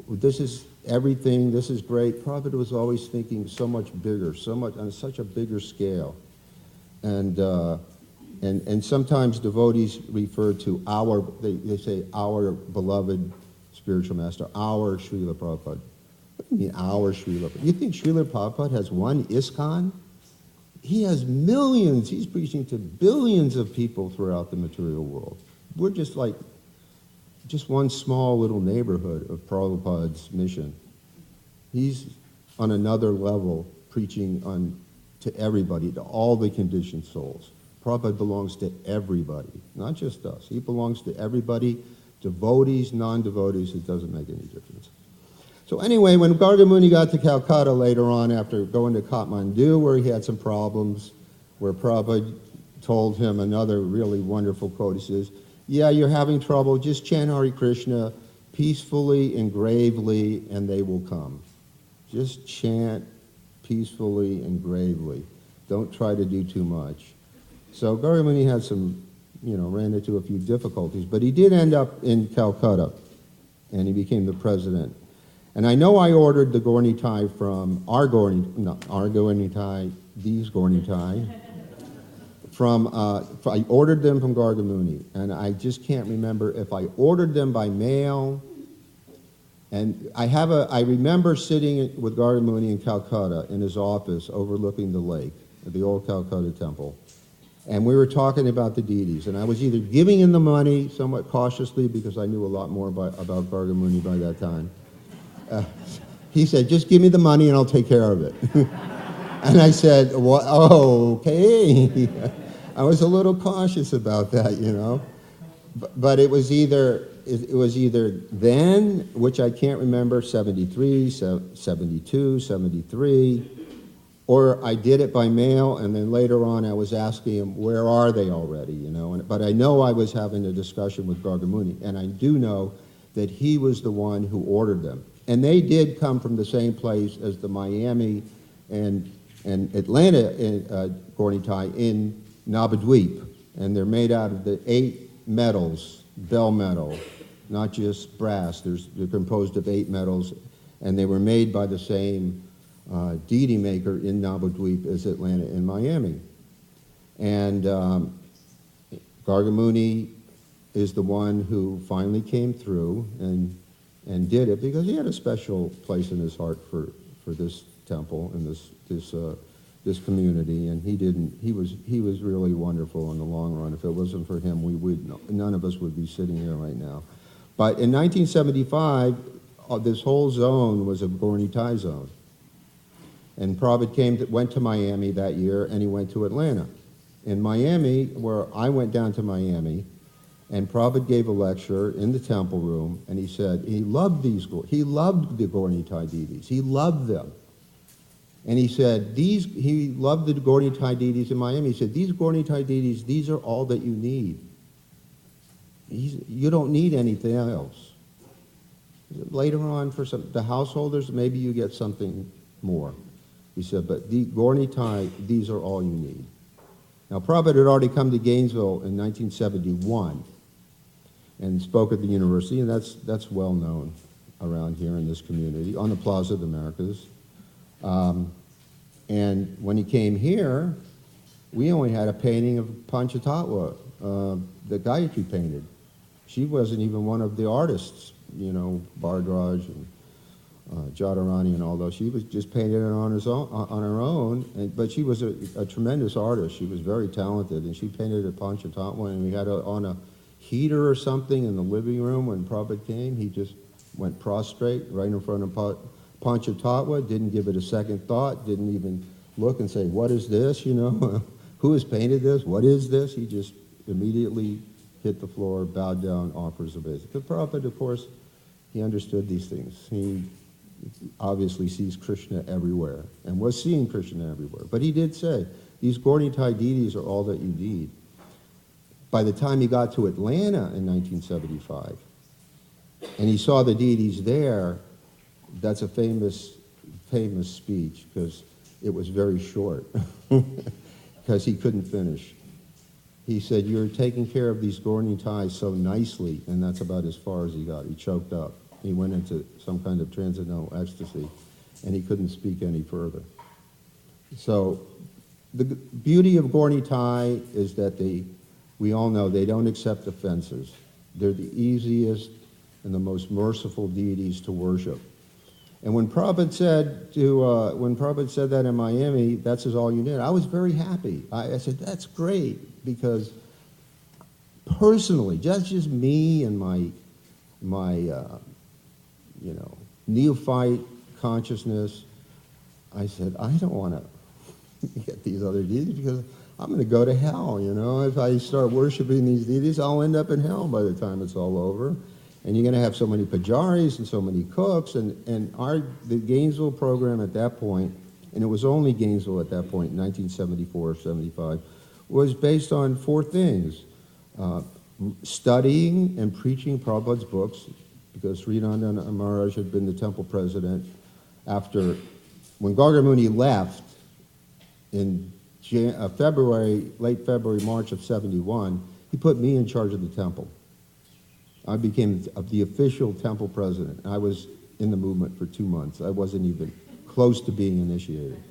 This is everything, this is great. Prabhupada was always thinking so much bigger, on such a bigger scale. And sometimes devotees refer to they say our beloved spiritual master, our Srila Prabhupada. What do you mean our Srila Prabhupada? You think Srila Prabhupada has one ISKCON? He has millions. He's preaching to billions of people throughout the material world. We're just one small little neighborhood of Prabhupada's mission. He's on another level preaching to everybody, to all the conditioned souls. Prabhupada belongs to everybody, not just us. He belongs to everybody, devotees, non-devotees, it doesn't make any difference. So anyway, when Garga Muni got to Calcutta later on, after going to Kathmandu, where he had some problems, where Prabhupada told him another really wonderful quote, he says, yeah, you're having trouble, just chant Hare Krishna peacefully and gravely, and they will come. Just chant peacefully and gravely. Don't try to do too much. So Garga Muni had ran into a few difficulties, but he did end up in Calcutta, and he became the president. And I know I ordered the Gaura-Nitai from our Gaura-Nitai, these Gaura-Nitai, I ordered them from Garga Muni, and I just can't remember if I ordered them by mail. And I remember sitting with Garga Muni in Calcutta in his office overlooking the lake at the old Calcutta temple. And we were talking about the deities, and I was either giving him the money somewhat cautiously because I knew a lot more about Garga Muni by that time. He said, just give me the money and I'll take care of it. And I said, well, okay. I was a little cautious about that, But it was either then, which I can't remember, 73, 72, 73, or I did it by mail, and then later on I was asking him, where are they already, But I know I was having a discussion with Garga Muni, and I do know that he was the one who ordered them. And they did come from the same place as the Miami and Atlanta Gaura-Nitai in Navadvip. And they're made out of the 8 metals, bell metal, not just brass. They're composed of 8 metals, and they were made by the same deity maker in Navadvip as Atlanta and Miami. And Garga Muni is the one who finally came through and did it because he had a special place in his heart for this temple and this community, and he was really wonderful in the long run. If it wasn't for him, none of us would be sitting here right now. But in 1975, this whole zone was a Gaura-Nitai zone. And Prabhupada went to Miami that year, and he went to Atlanta. In Miami, where I went down to Miami, and Prabhupada gave a lecture in the temple room, and he said he loved the Gaura-Nitai deities. He loved them. And he said he loved the Gaura-Nitai deities in Miami. He said, these Gaura-Nitai deities, these are all that you need. You don't need anything else. Later on, for the householders, maybe you get something more. He said, but the Gaura-Nitai, these are all you need. Now, Prabhupada had already come to Gainesville in 1971 and spoke at the university, and that's well known around here in this community, on the Plaza of the Americas. And when he came here, we only had a painting of Panchatattva that Gayatri painted. She wasn't even one of the artists, Bhardraj and Jadharani and all those. She was just painted it on her own, but she was a tremendous artist. She was very talented, and she painted a Panchatattva, and we had on a heater or something in the living room when Prabhupada came. He just went prostrate right in front of Panchatattva, didn't give it a second thought, didn't even look and say, what is this, Who has painted this? What is this? He just immediately hit the floor, bowed down, offers obeisance. Because Prabhupada, of course, he understood these things. He obviously sees Krishna everywhere and was seeing Krishna everywhere. But he did say, these Gaura-Nitai deities are all that you need. By the time he got to Atlanta in 1975, and he saw the deities there, that's a famous speech because it was very short because he couldn't finish. He said, you're taking care of these Gaura-Nitai so nicely, and that's about as far as he got. He choked up. He went into some kind of transcendental ecstasy, and he couldn't speak any further. So the beauty of Gaura-Nitai is that we all know they don't accept offenses. They're the easiest and the most merciful deities to worship. And when Prabhupada said that in Miami, that's all you need, I was very happy. I said, that's great, because personally, just me and my neophyte consciousness, I said, I don't want to get these other deities, because I'm going to go to hell, If I start worshiping these deities, I'll end up in hell by the time it's all over. And you're going to have so many pujaris and so many cooks. And the Gainesville program at that point, and it was only Gainesville at that point, in 1974 or 75, was based on 4 things. Studying and preaching Prabhupada's books, because Srinanda Maharaj had been the temple president after, when Garga Muni left in late February, March of 71, he put me in charge of the temple. I became the official temple president. I was in the movement for 2 months. I wasn't even close to being initiated.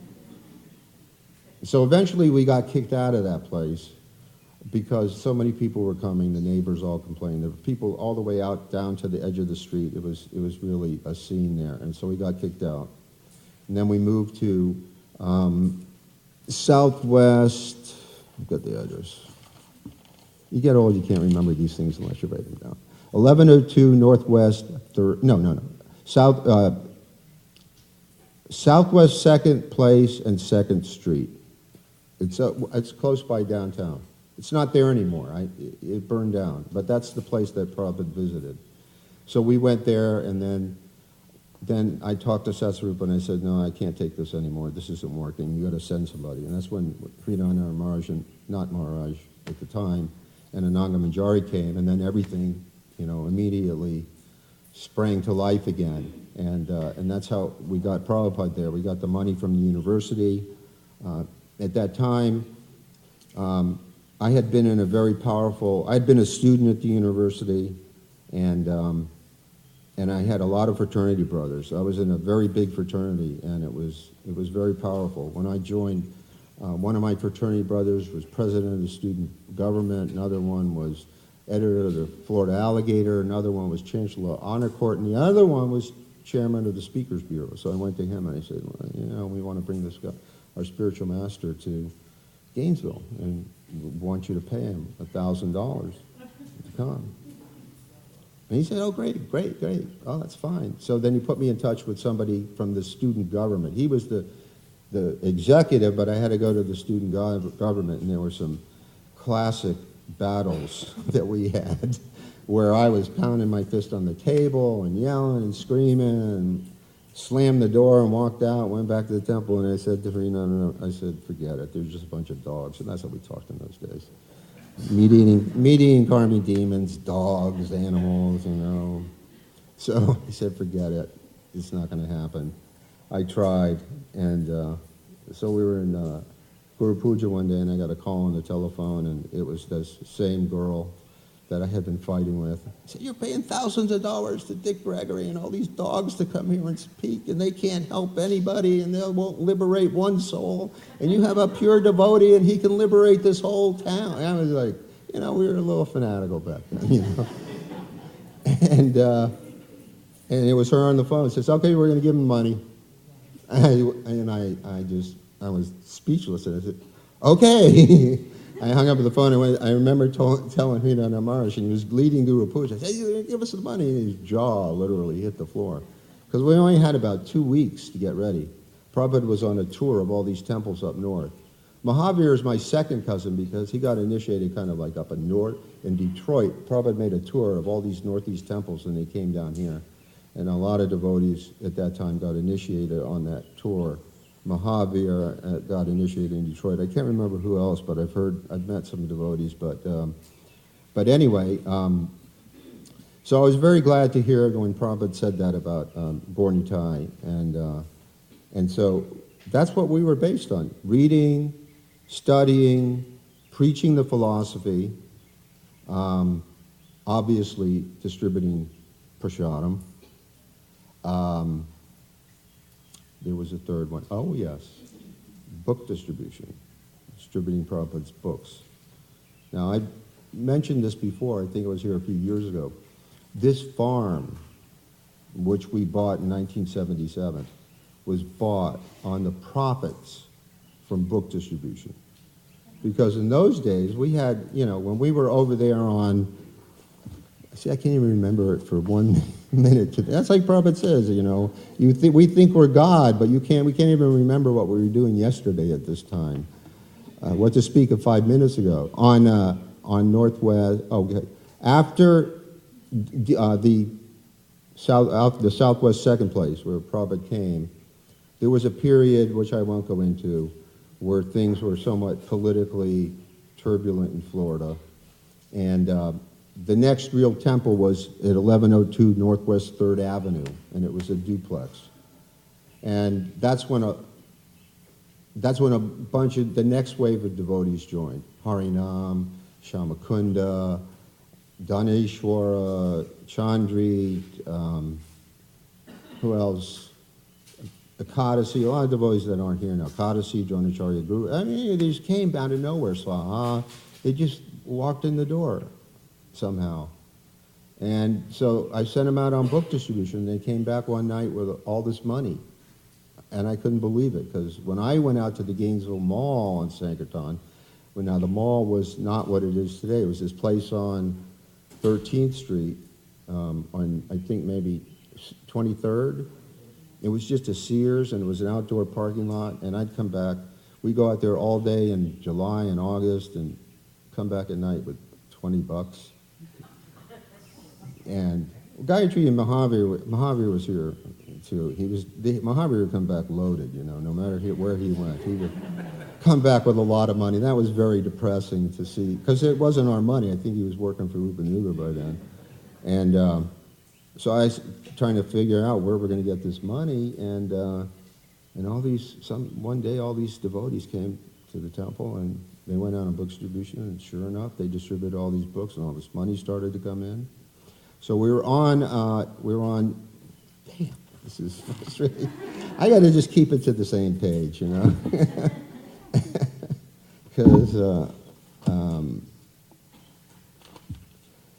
So eventually we got kicked out of that place because so many people were coming. The neighbors all complained. There were people all the way out down to the edge of the street. It was really a scene there. And so we got kicked out. And then we moved to Southwest. I've got the address. You get old, you can't remember these things unless you write them down. 1102 Northwest, Southwest 2nd Place and 2nd Street. It's close by downtown. It's not there anymore. It burned down, but that's the place that Prabhupada visited. So we went there, and then I talked to Satsvarupa, and I said, no, I can't take this anymore. This isn't working. You got to send somebody. And that's when Kirtan Maharaj, not Maharaj at the time, and Ananga Manjari came, and then everything, immediately sprang to life again. And that's how we got Prabhupada there. We got the money from the university. At that time, I had been I'd been a student at the university, and I had a lot of fraternity brothers. I was in a very big fraternity, and it was very powerful. When I joined, one of my fraternity brothers was president of the student government, another one was editor of the Florida Alligator, another one was chancellor of honor court, and the other one was chairman of the Speakers Bureau. So I went to him and I said, well, we want to bring this guy, our spiritual master, to Gainesville, and we want you to pay him $1,000 to come. And he said, oh, great. Oh, that's fine. So then he put me in touch with somebody from the student government. He was the executive, but I had to go to the student government, and there were some classic battles that we had where I was pounding my fist on the table and yelling and screaming and slammed the door and walked out, went back to the temple, and I said to her, no. I said, forget it. There's just a bunch of dogs. And that's how we talked in those days. Meat-eating karmi demons, dogs, animals, So he said, forget it. It's not going to happen. I tried, and so we were in Guru Puja one day, and I got a call on the telephone, and it was this same girl that I had been fighting with. I said, you're paying thousands of dollars to Dick Gregory and all these dogs to come here and speak, and they can't help anybody, and they won't liberate one soul, and you have a pure devotee, and he can liberate this whole town. And I was like, we were a little fanatical back then, And it was her on the phone. She says, okay, we're going to give him money. I was speechless, and I said, okay. I hung up the phone, and I remember telling Kirtan Maharaj, and he was leading Guru Puja. I said, hey, give us the money. And his jaw literally hit the floor. Because we only had about 2 weeks to get ready. Prabhupada was on a tour of all these temples up north. Mahavir is my second cousin because he got initiated kind of like up in north. In Detroit, Prabhupada made a tour of all these northeast temples, and they came down here. And a lot of devotees at that time got initiated on that tour. Mahavir got initiated in Detroit. I can't remember who else, but I've met some devotees. But anyway, so I was very glad to hear when Prabhupada said that about Gaura-Nitai, and so that's what we were based on: reading, studying, preaching the philosophy, obviously distributing prasadam, There was a third one. Oh, yes. Book distribution. Distributing Prabhupada's books. Now, I mentioned this before. I think I was here a few years ago. This farm, which we bought in 1977, was bought on the profits from book distribution. Because in those days, we had, when we were over there on, see, I can't even remember it for 1 minute. That's like Prabhupada says, we think we're God, but we can't even remember what we were doing yesterday at this time. What to speak of 5 minutes ago. On Northwest, after the Southwest second place, where Prabhupada came, there was a period, which I won't go into, where things were somewhat politically turbulent in Florida. And the next real temple was at 1102 Northwest 3rd Avenue, and it was a duplex. And that's when a bunch of the next wave of devotees joined. Harinam, Shamakunda, Dhaneshwara, Chandri, who else? Ekadasi, a lot of devotees that aren't here now. Ekadasi, Dronacharya Guru. I mean, they just came out of nowhere, Swaha. They just walked in the door somehow. And so I sent them out on book distribution. They came back one night with all this money. And I couldn't believe it, because when I went out to the Gainesville Mall in Sankirtan, now the mall was not what it is today. It was this place on 13th Street, on I think maybe 23rd. It was just a Sears, and it was an outdoor parking lot, and I'd come back. We'd go out there all day in July and August and come back at night with $20. And Gayatri and Mahavir was here too. Mahavir would come back loaded, no matter where he went. He would come back with a lot of money. That was very depressing to see, because it wasn't our money. I think he was working for Rupanuga by then. And so I was trying to figure out where we're going to get this money, and one day all these devotees came to the temple, and they went out on book distribution, and sure enough, they distributed all these books, and all this money started to come in. So we were on, damn, this is frustrating. I got to just keep it to the same page, because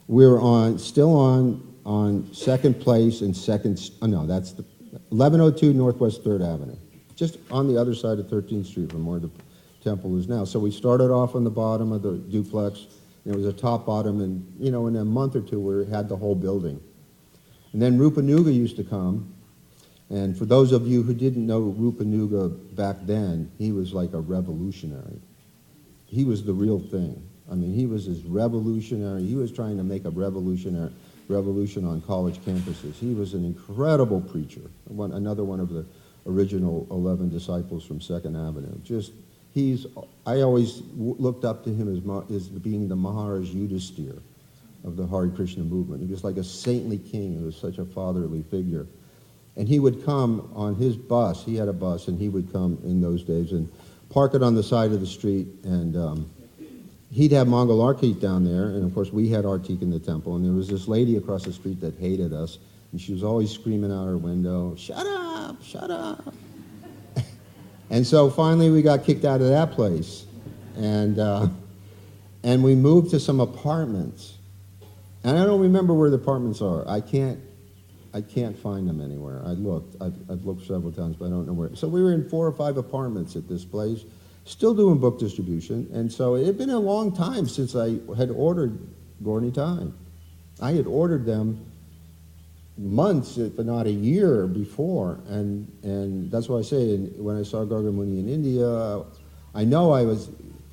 we were still on second place and that's the 1102 Northwest 3rd Avenue, just on the other side of 13th Street from where the temple is now. So we started off on the bottom of the duplex. There was a top bottom, and in a month or two we had the whole building. And then Rupanuga used to come, and for those of you who didn't know Rupanuga back then, he was like a revolutionary. He was the real thing. I mean, he was as revolutionary. He was trying to make a revolution on college campuses. He was an incredible preacher, another one of the original 11 disciples from 2nd Avenue. I always looked up to him as being the Maharaj Yudhisthira of the Hare Krishna movement. He was like a saintly king. He was such a fatherly figure. And he would come on his bus. He had a bus, and he would come in those days and park it on the side of the street, and he'd have Mongol Artik down there, and of course we had Artik in the temple, and there was this lady across the street that hated us, and she was always screaming out her window, "Shut up, shut up." And so finally we got kicked out of that place, and we moved to some apartments, and I don't remember where the apartments are. I can't find them anywhere. I've looked several times, but I don't know where. So we were in 4 or 5 apartments at this place, still doing book distribution, and so it had been a long time since I had ordered Gaura-Nitai. I had ordered them months, if not a year before, and that's why I say, when I saw Garga Muni in India, I know I was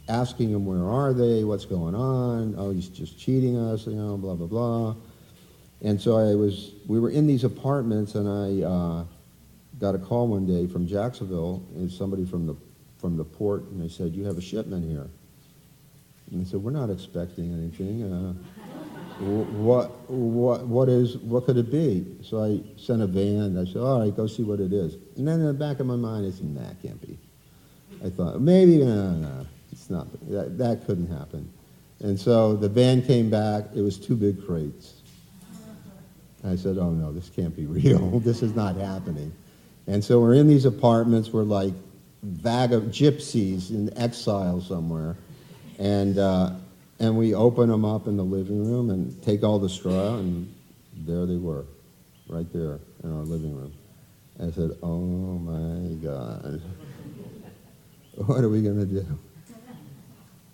asking him, where are they, what's going on, oh, he's just cheating us, blah, blah, blah. And so we were in these apartments, and I got a call one day from Jacksonville, and somebody from the port, and they said, "You have a shipment here." And I said, "We're not expecting anything. What could it be?" So I sent a van. I said, "All right, go see what it is." And then in the back of my mind, I said, "Nah, it can't be." I thought, maybe, no, it's not. That couldn't happen. And so the van came back. It was 2 big crates. And I said, oh no, this can't be real. This is not happening. And so we're in these apartments. We're like gypsies in exile somewhere. And we open them up in the living room and take all the straw, and there they were, right there in our living room. And I said, oh my God, what are we going to do?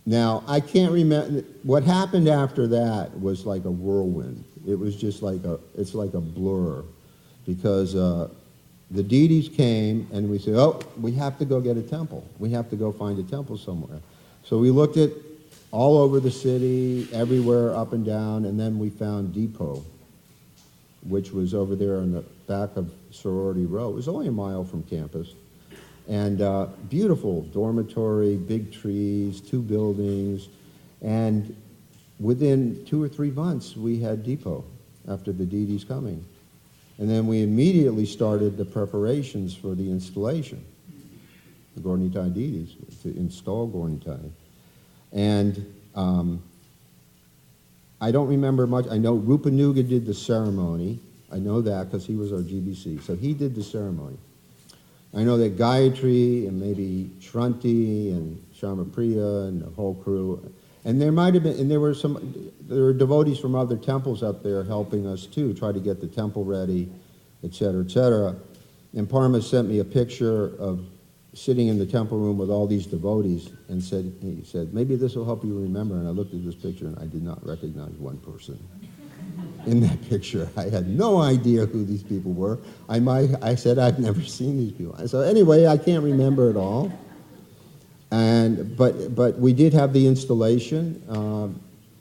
Now, I can't remember, what happened after that was like a whirlwind. It was just like it's like a blur, because the deities came and we said, oh, we have to go get a temple. We have to go find a temple somewhere. So we looked at all over the city, everywhere, up and down, and then we found Depot, which was over there in the back of Sorority Row. It was only a mile from campus. And beautiful dormitory, big trees, 2 buildings. And within 2 or 3 months, we had Depot after the deities coming. And then we immediately started the preparations for the installation, the Gaura-Nitai deities, to install Gaura-Nitai. And I don't remember much. I know Rupanuga did the ceremony. I know that because he was our GBC. So he did the ceremony. I know that Gayatri and maybe Shranti and Shamapriya and the whole crew. And there might have been, and there were devotees from other temples up there helping us too, try to get the temple ready, et cetera, et cetera. And Parma sent me a picture of sitting in the temple room with all these devotees, and he said, maybe this will help you remember. And I looked at this picture and I did not recognize one person in that picture. I had no idea who these people were. I said, I've never seen these people. So anyway, I can't remember it all. But we did have the installation,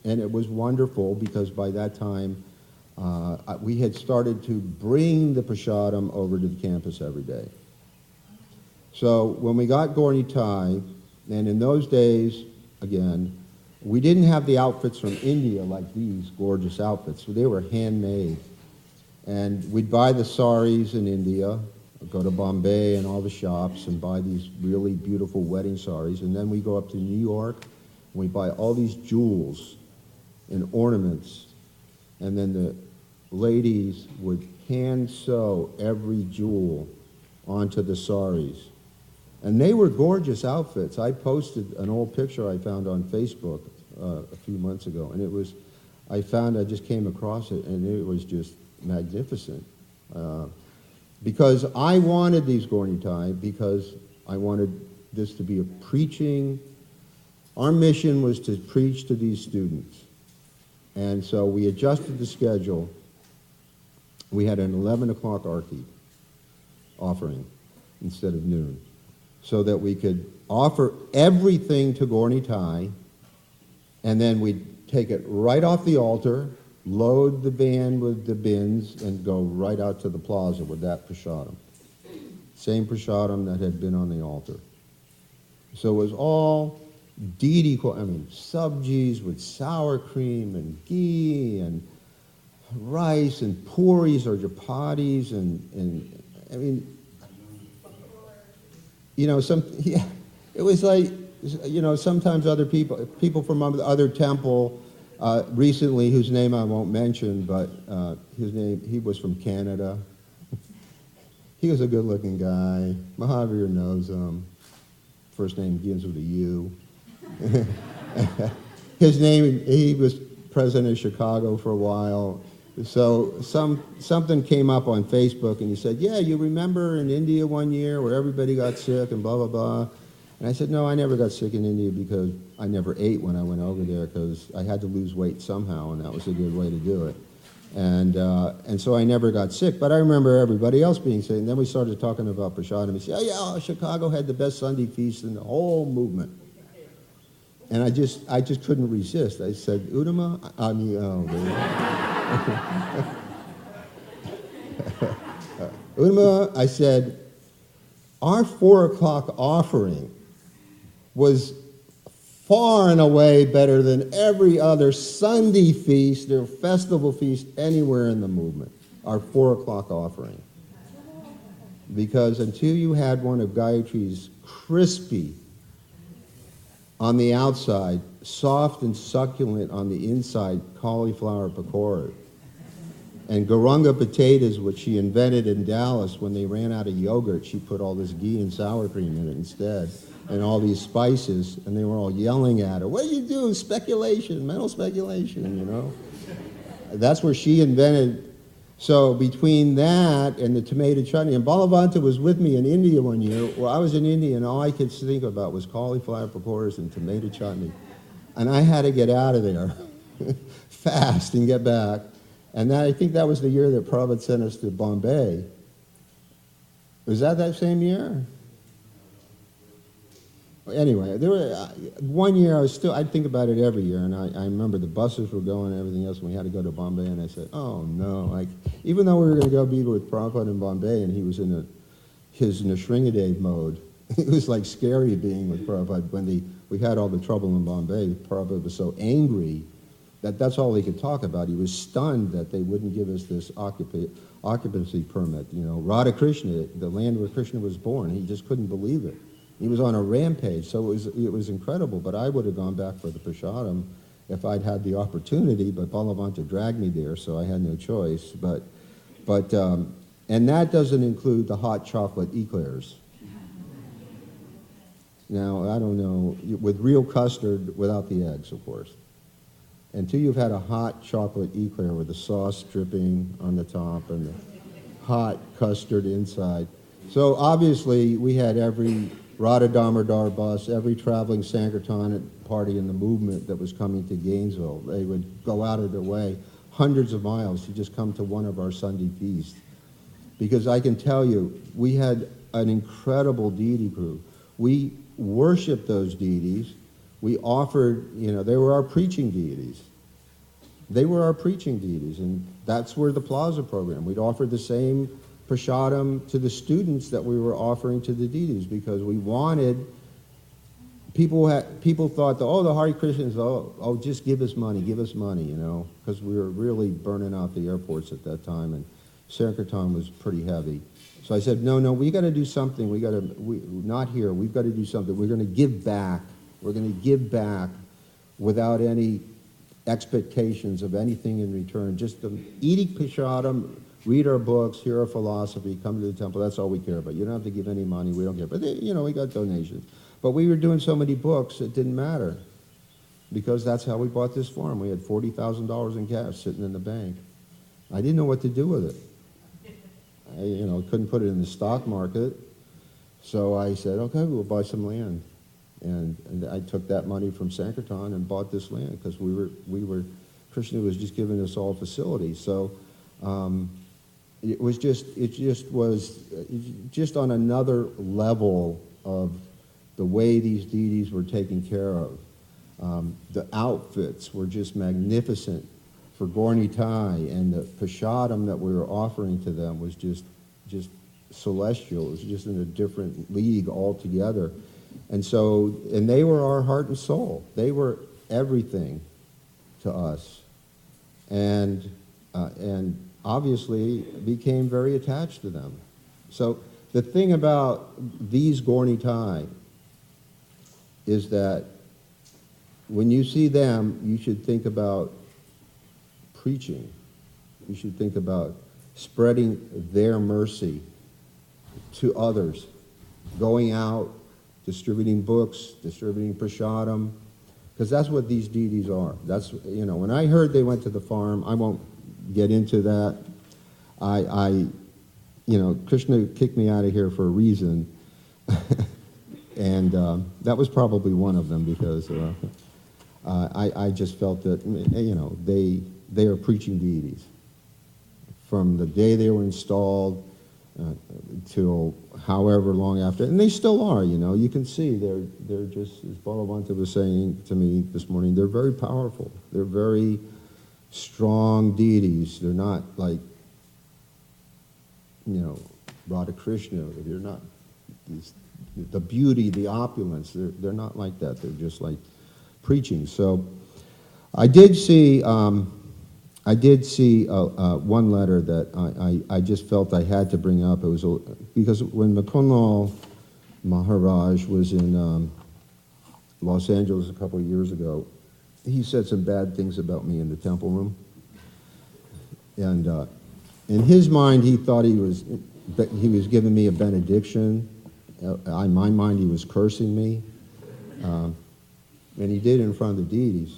and it was wonderful because by that time we had started to bring the prasadam over to the campus every day. So when we got Gaura-Nitai, and in those days, again, we didn't have the outfits from India like these gorgeous outfits. So they were handmade. And we'd buy the saris in India, go to Bombay and all the shops and buy these really beautiful wedding saris. And then we go up to New York and we buy all these jewels and ornaments. And then the ladies would hand sew every jewel onto the saris. And they were gorgeous outfits. I posted an old picture I found on Facebook a few months ago, and I just came across it, and it was just magnificent. Because I wanted these Gaura-Nitai, because I wanted this to be a preaching. Our mission was to preach to these students. And so we adjusted the schedule. We had an 11 o'clock arti offering instead of noon, so that we could offer everything to Gaura-Nitai, and then we'd take it right off the altar, load the van with the bins, and go right out to the plaza with that prasadam. Same prasadam that had been on the altar. So it was all deity, sabjis with sour cream and ghee and rice and puris or chapatis and it was like, sometimes other people from other temple, recently, whose name I won't mention, but he was from Canada. He was a good-looking guy. Mahavir knows him. First name begins with a U. He was president of Chicago for a while. So something came up on Facebook, and he said, yeah, you remember in India one year where everybody got sick and blah, blah, blah. And I said, no, I never got sick in India because I never ate when I went over there because I had to lose weight somehow, and that was a good way to do it. And so I never got sick, but I remember everybody else being sick. And then we started talking about prasadam. He said, oh, yeah, Chicago had the best Sunday feast in the whole movement. And I just couldn't resist. I said, Udama, Udama, I said, our 4 o'clock offering was far and away better than every other Sunday feast or festival feast anywhere in the movement, our 4 o'clock offering. Because until you had one of Gayatri's crispy on the outside, soft and succulent on the inside cauliflower pakora, And Garanga potatoes, which she invented in Dallas, when they ran out of yogurt, she put all this ghee and sour cream in it instead, and all these spices, and they were all yelling at her, "What do you do? Speculation, mental speculation, you know?" That's where she invented. So between that and the tomato chutney, and Balavanta was with me in India one year. Well, I was in India, and all I could think about was cauliflower pakoras and tomato chutney. And I had to get out of there fast and get back. And I think that was the year that Prabhupada sent us to Bombay. Was that same year? Anyway, there were one year I'd think about it every year, and I remember the buses were going and everything else, and we had to go to Bombay, and I said, oh no, even though we were going to go be with Prabhupada in Bombay, and he was in his Nishringadev mode, it was like scary being with Prabhupada. When we had all the trouble in Bombay, Prabhupada was so angry that's all he could talk about. He was stunned that they wouldn't give us this occupancy permit. You know, Radha Krishna, the land where Krishna was born, he just couldn't believe it. He was on a rampage, so it was incredible. But I would have gone back for the prasadam if I'd had the opportunity. But Balavanta dragged me there, so I had no choice. But and that doesn't include the hot chocolate eclairs. Now I don't know, with real custard without the eggs, of course. Until you've had a hot chocolate eclair with the sauce dripping on the top and the hot custard inside. So obviously we had every Radha Damodar bus, every traveling Sankirtan party in the movement that was coming to Gainesville. They would go out of their way, hundreds of miles, to just come to one of our Sunday feasts. Because I can tell you, we had an incredible deity crew. We worshiped those deities. We offered, they were our preaching deities. They were our preaching deities, and that's where the Plaza program. We'd offer the same prasadam to the students that we were offering to the deities, because we wanted, people thought, the Hare Krishnas, just give us money, because we were really burning out the airports at that time, and Sankirtan was pretty heavy. So I said, no, we got to do something. Not here. We've got to do something. We're going to give back. We're going to give back without any expectations of anything in return. Just eating prasadam, read our books, hear our philosophy, come to the temple. That's all we care about. You don't have to give any money. We don't care. But, we got donations. But we were doing so many books, it didn't matter, because that's how we bought this farm. We had $40,000 in cash sitting in the bank. I didn't know what to do with it. I couldn't put it in the stock market. So I said, okay, we'll buy some land. And I took that money from Sankirtan and bought this land, because Krishna was just giving us all facilities. So it was just on another level of the way these deities were taken care of. The outfits were just magnificent for Gaura-Nitai, and the prasadam that we were offering to them was just celestial. It was just in a different league altogether. And they were our heart and soul. They were everything to us. And obviously became very attached to them. So the thing about these Gaura-Nitai is that when you see them, you should think about preaching. You should think about spreading their mercy to others, going out, distributing books, distributing prasadam, because that's what these deities are. That's, when I heard they went to the farm, I won't get into that. Krishna kicked me out of here for a reason, and that was probably one of them, because I just felt that, they are preaching deities. From the day they were installed till however long after, and they still are, you can see they're just, as Balavanta was saying to me this morning, they're very powerful. They're very strong deities. They're not like, Radha Krishna. They're not the beauty, the opulence. They're not like that. They're just like preaching. So I did see one letter that I just felt I had to bring up. It was because when Makunlal Maharaj was in Los Angeles a couple of years ago, he said some bad things about me in the temple room. And in his mind, he thought he was giving me a benediction. In my mind, he was cursing me. And he did in front of the deities.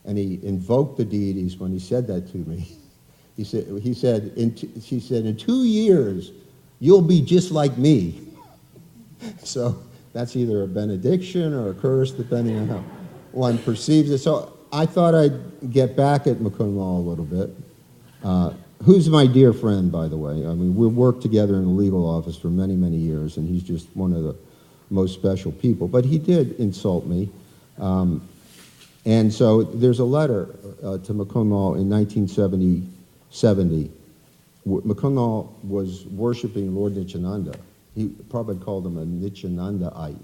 And he invoked the deities when he said that to me. She said, in 2 years, you'll be just like me. So that's either a benediction or a curse, depending on how one perceives it. So I thought I'd get back at Mukundlal a little bit. Who's my dear friend, by the way. I mean, we worked together in the legal office for many, many years, and he's just one of the most special people. But he did insult me. And so there's a letter to Mukundlal in 1970. Mukundlal was worshiping Lord Nityananda. Prabhupada called him a Nityanandaite.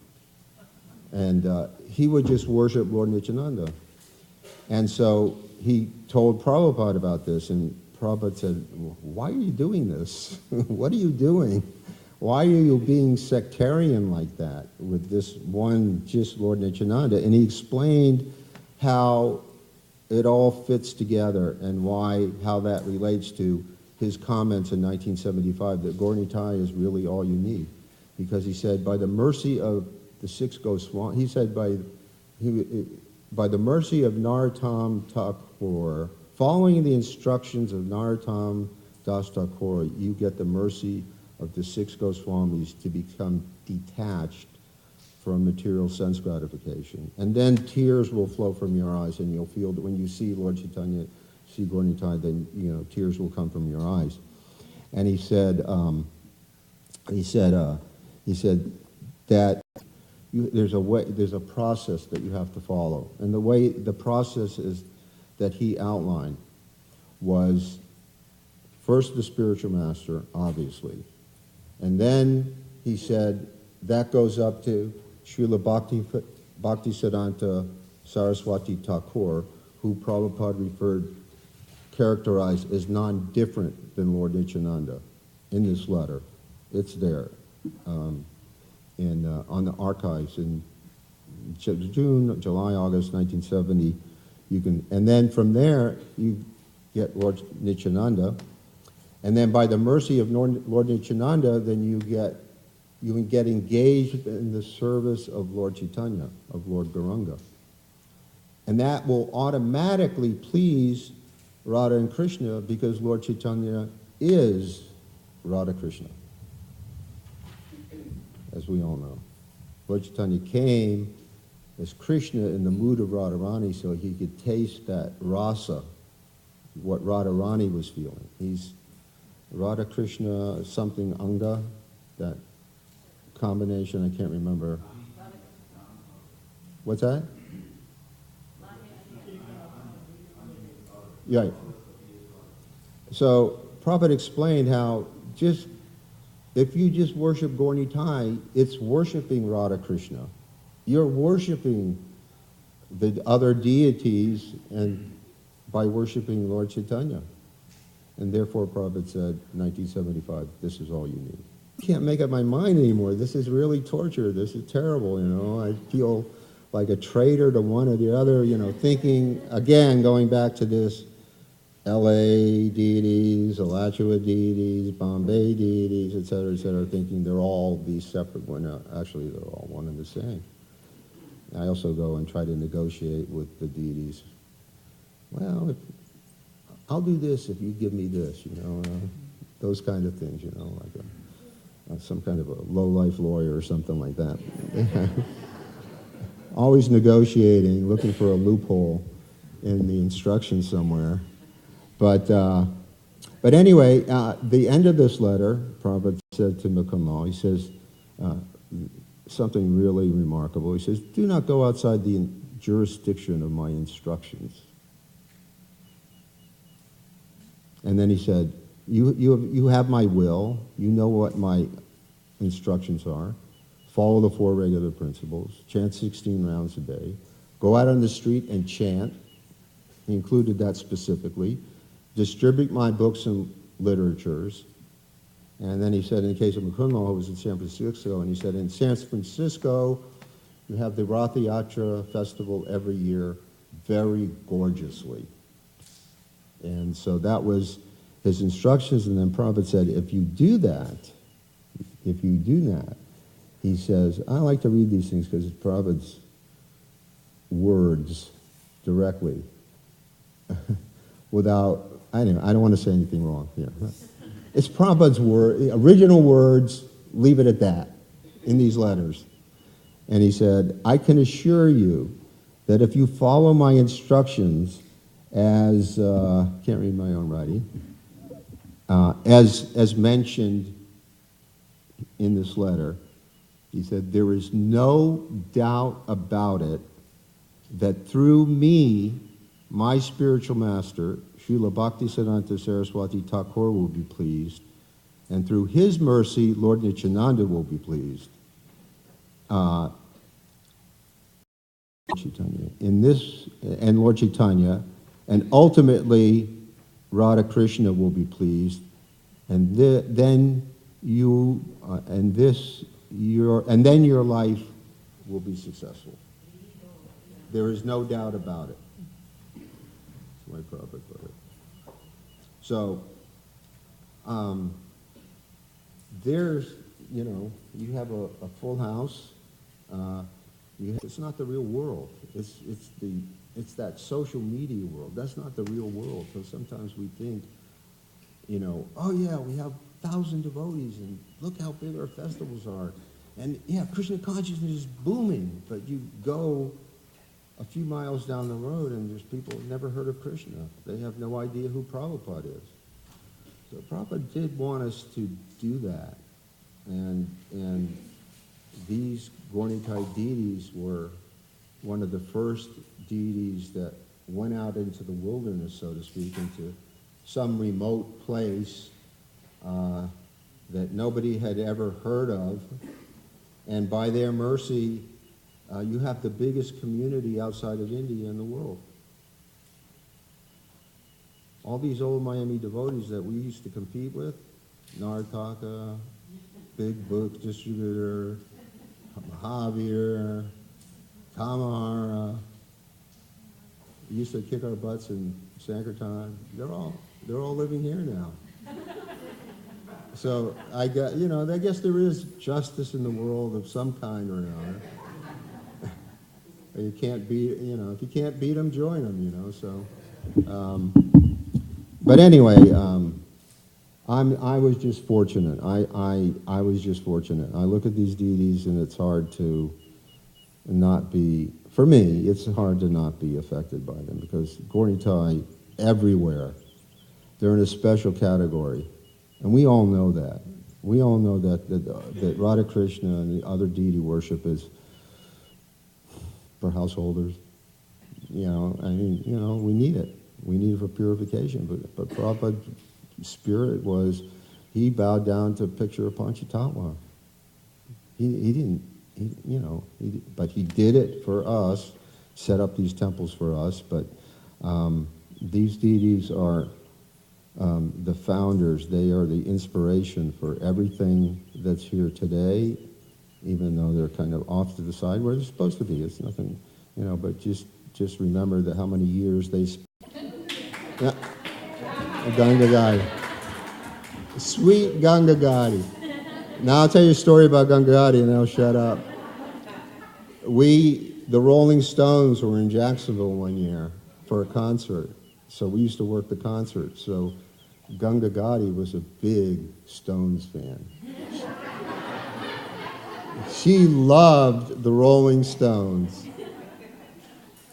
And he would just worship Lord Nityananda. And so he told Prabhupada about this, and Prabhupada said, why are you doing this? What are you doing? Why are you being sectarian like that with this one, just Lord Nityananda? And he explained how it all fits together and how that relates to his comments in 1975 that Gaura-Nitai is really all you need. Because he said, by the mercy of the six Goswamis, he said, by the mercy of Narottam Thakur, following the instructions of Narottam Das Thakur, you get the mercy of the six Goswamis to become detached from material sense gratification. And then tears will flow from your eyes, and you'll feel that when you see Lord Chaitanya, see Gaura-Nitai, then tears will come from your eyes. And he said that there's a process that you have to follow, and the process is that he outlined was first the spiritual master, obviously, and then he said that goes up to Srila Bhaktisiddhanta Saraswati Thakur, who Prabhupada characterized as non-different than Lord Nityananda in this letter. It's there on the archives in June, July, August 1970. And then from there you get Lord Nityananda, and then by the mercy of Lord Nityananda, then you get engaged in the service of Lord Chaitanya, of Lord Gauranga. And that will automatically please Radha and Krishna because Lord Chaitanya is Radha Krishna, as we all know. Lord Chaitanya came as Krishna in the mood of Radharani so he could taste that rasa, what Radharani was feeling. He's Radha Krishna something Anga, that combination, I can't remember. What's that? Yeah. So Prabhupada explained how if you just worship Gaura-Nitai, it's worshiping Radha Krishna. You're worshiping the other deities and by worshiping Lord Chaitanya. And therefore Prabhupada said, 1975, this is all you need. I can't make up my mind anymore. This is really torture. This is terrible, I feel like a traitor to one or the other, thinking, again, going back to this, LA deities, Alachua deities, Bombay deities, et cetera, thinking they're all these separate ones. No, actually, they're all one and the same. I also go and try to negotiate with the deities. Well, I'll do this if you give me this, those kind of things, like some kind of a low-life lawyer or something like that. Always negotiating, looking for a loophole in the instructions somewhere. But anyway, the end of this letter, Prabhupada said to Mukundlal, he says something really remarkable. He says, do not go outside the jurisdiction of my instructions. And then he said, you have my will, you know what my instructions are, follow the 4 regular principles, chant 16 rounds a day, go out on the street and chant, he included that specifically, distribute my books and literatures. And then he said, in the case of Mukundlal, who was in San Francisco, and he said, in San Francisco, you have the Ratha Yatra festival every year very gorgeously. And so that was his instructions, and then Prabhupada said, if you do that, he says, I like to read these things because it's Prabhupada's words directly, without, I don't want to say anything wrong here. It's Prabhupada's original words, leave it at that, in these letters. And he said, I can assure you that if you follow my instructions as, can't read my own writing, as mentioned in this letter, he said, there is no doubt about it that through me, my spiritual master, Srila Bhaktisiddhanta Saraswati Thakur, will be pleased, and through his mercy, Lord Nityananda will be pleased. In this, and Lord Chaitanya, and ultimately, Radha Krishna will be pleased, and then you, and then your life will be successful. There is no doubt about it. That's the way Prabhupada put it. So, there's, you have a full house. It's not the real world. It's that social media world. That's not the real world. So sometimes we think, oh yeah, we have 1,000 devotees, and look how big our festivals are. And yeah, Krishna consciousness is booming, but you go a few miles down the road and there's people who've never heard of Krishna. They have no idea who Prabhupada is. So Prabhupada did want us to do that. And these Gaura-Nitai deities were one of the first deities that went out into the wilderness, so to speak, into some remote place that nobody had ever heard of. And by their mercy, you have the biggest community outside of India in the world. All these old Miami devotees that we used to compete with, Nartaka, big book distributor, Mahavir, Tamahara, used to kick our butts in Sankirtan. They're all living here now. So I guess there is justice in the world of some kind or another. You can't beat, if you can't beat them, join them, so. But anyway, I was just fortunate. I was just fortunate. I look at these deities and it's hard to not be, for me, it's hard to not be affected by them because Gaura-Nitai everywhere, they're in a special category. And we all know that. We all know that Radha Krishna and the other deity worship is for householders. We need it. We need it for purification. But Prabhupada's spirit was, he bowed down to a picture of Panchatattva. But he did it for us, set up these temples for us. But these deities are the founders. They are the inspiration for everything that's here today, even though they're kind of off to the side where they're supposed to be. It's nothing, but just remember that how many years they spent. Yeah. Ganga Gadi. Sweet Ganga Gadi. Now I'll tell you a story about Ganga Gadi and I'll shut up. The Rolling Stones were in Jacksonville one year for a concert. So we used to work the concert. So Ganga Gadi was a big Stones fan. She loved the Rolling Stones.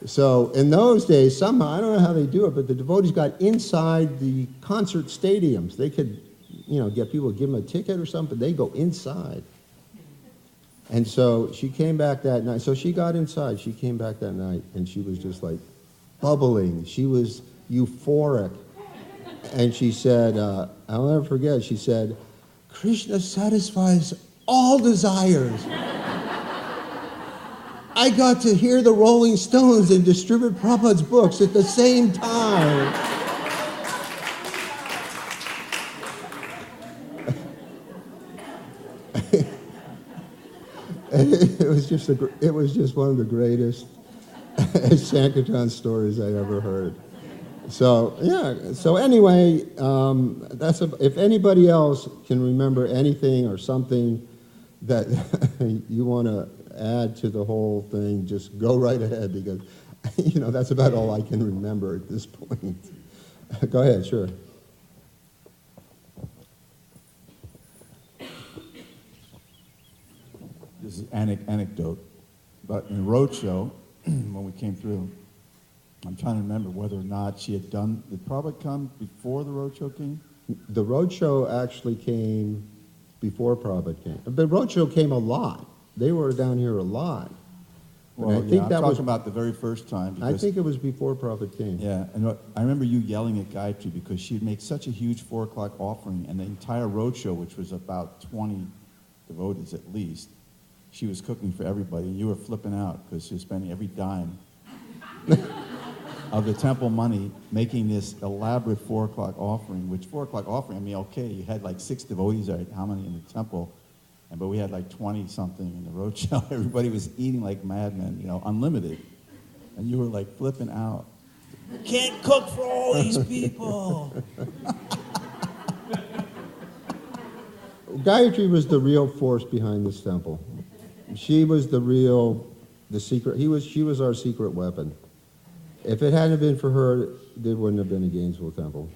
So in those days, somehow, I don't know how they do it, but the devotees got inside the concert stadiums. They could, get people to give them a ticket or something. They go inside. And so she came back that night. So she got inside. She came back that night, and she was just like bubbling. She was euphoric. And she said, I'll never forget, she said, Krishna satisfies all desires. I got to hear the Rolling Stones and distribute Prabhupada's books at the same time. It was just one of the greatest Sankirtan stories I ever heard. So yeah. So anyway, if anybody else can remember anything or something that you want to add to the whole thing, just go right ahead, because that's about all I can remember at this point. Go ahead, sure. This is anecdote, but in the roadshow, when we came through, I'm trying to remember whether or not she had did Prabhupada come before the roadshow came? The roadshow actually came before Prabhupada came. The roadshow came a lot. They were down here a lot. Well, I think I'm that talking about the very first time. I think it was before Prabhupada came. Yeah, and I remember you yelling at Gayatri because she had made such a huge 4 o'clock offering, and the entire roadshow, which was about 20 devotees at least, she was cooking for everybody, and you were flipping out because she was spending every dime of the temple money making this elaborate 4 o'clock offering, which 4 o'clock offering, I mean, okay, you had like 6 devotees, or how many in the temple, but we had like 20-something in the roadshow. Everybody was eating like madmen, unlimited. And you were like flipping out. Can't cook for all these people. Gayatri was the real force behind this temple. She was the secret. She was our secret weapon. If it hadn't been for her, there wouldn't have been a Gainesville temple.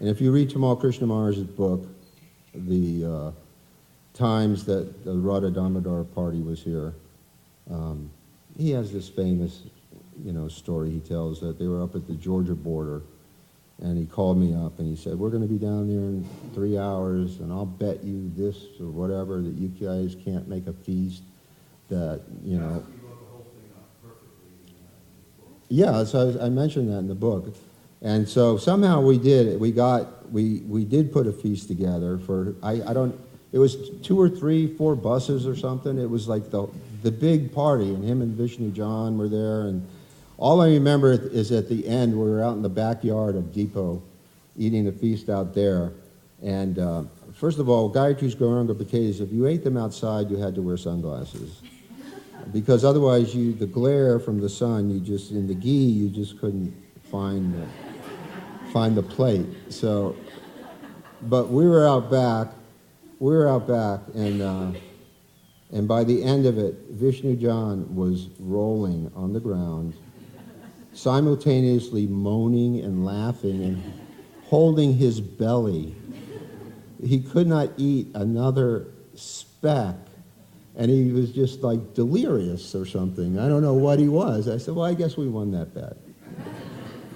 And if you read Tamal Krishna Maharaj's book, the times that the Radha Damodar party was here, he has this famous, story he tells that they were up at the Georgia border, and he called me up and he said, "We're going to be down there in 3 hours, and I'll bet you this or whatever that you guys can't make a feast that, Yeah, so I mentioned that in the book. And so somehow we did it. We did put a feast together for, it was 2 or 3, 4 buses or something. It was like the big party, and him and Vishnu John were there. And all I remember is at the end, we were out in the backyard of Depot eating the feast out there. And first of all, Gayatri's Gauranga potatoes, if you ate them outside, you had to wear sunglasses. Because otherwise, the glare from the sun, in the ghee, you just couldn't find the plate. So, but we were out back, and by the end of it, Vishnu John was rolling on the ground, simultaneously moaning and laughing and holding his belly. He could not eat another speck. And he was just like delirious or something. I don't know what he was. I said, well, I guess we won that bet.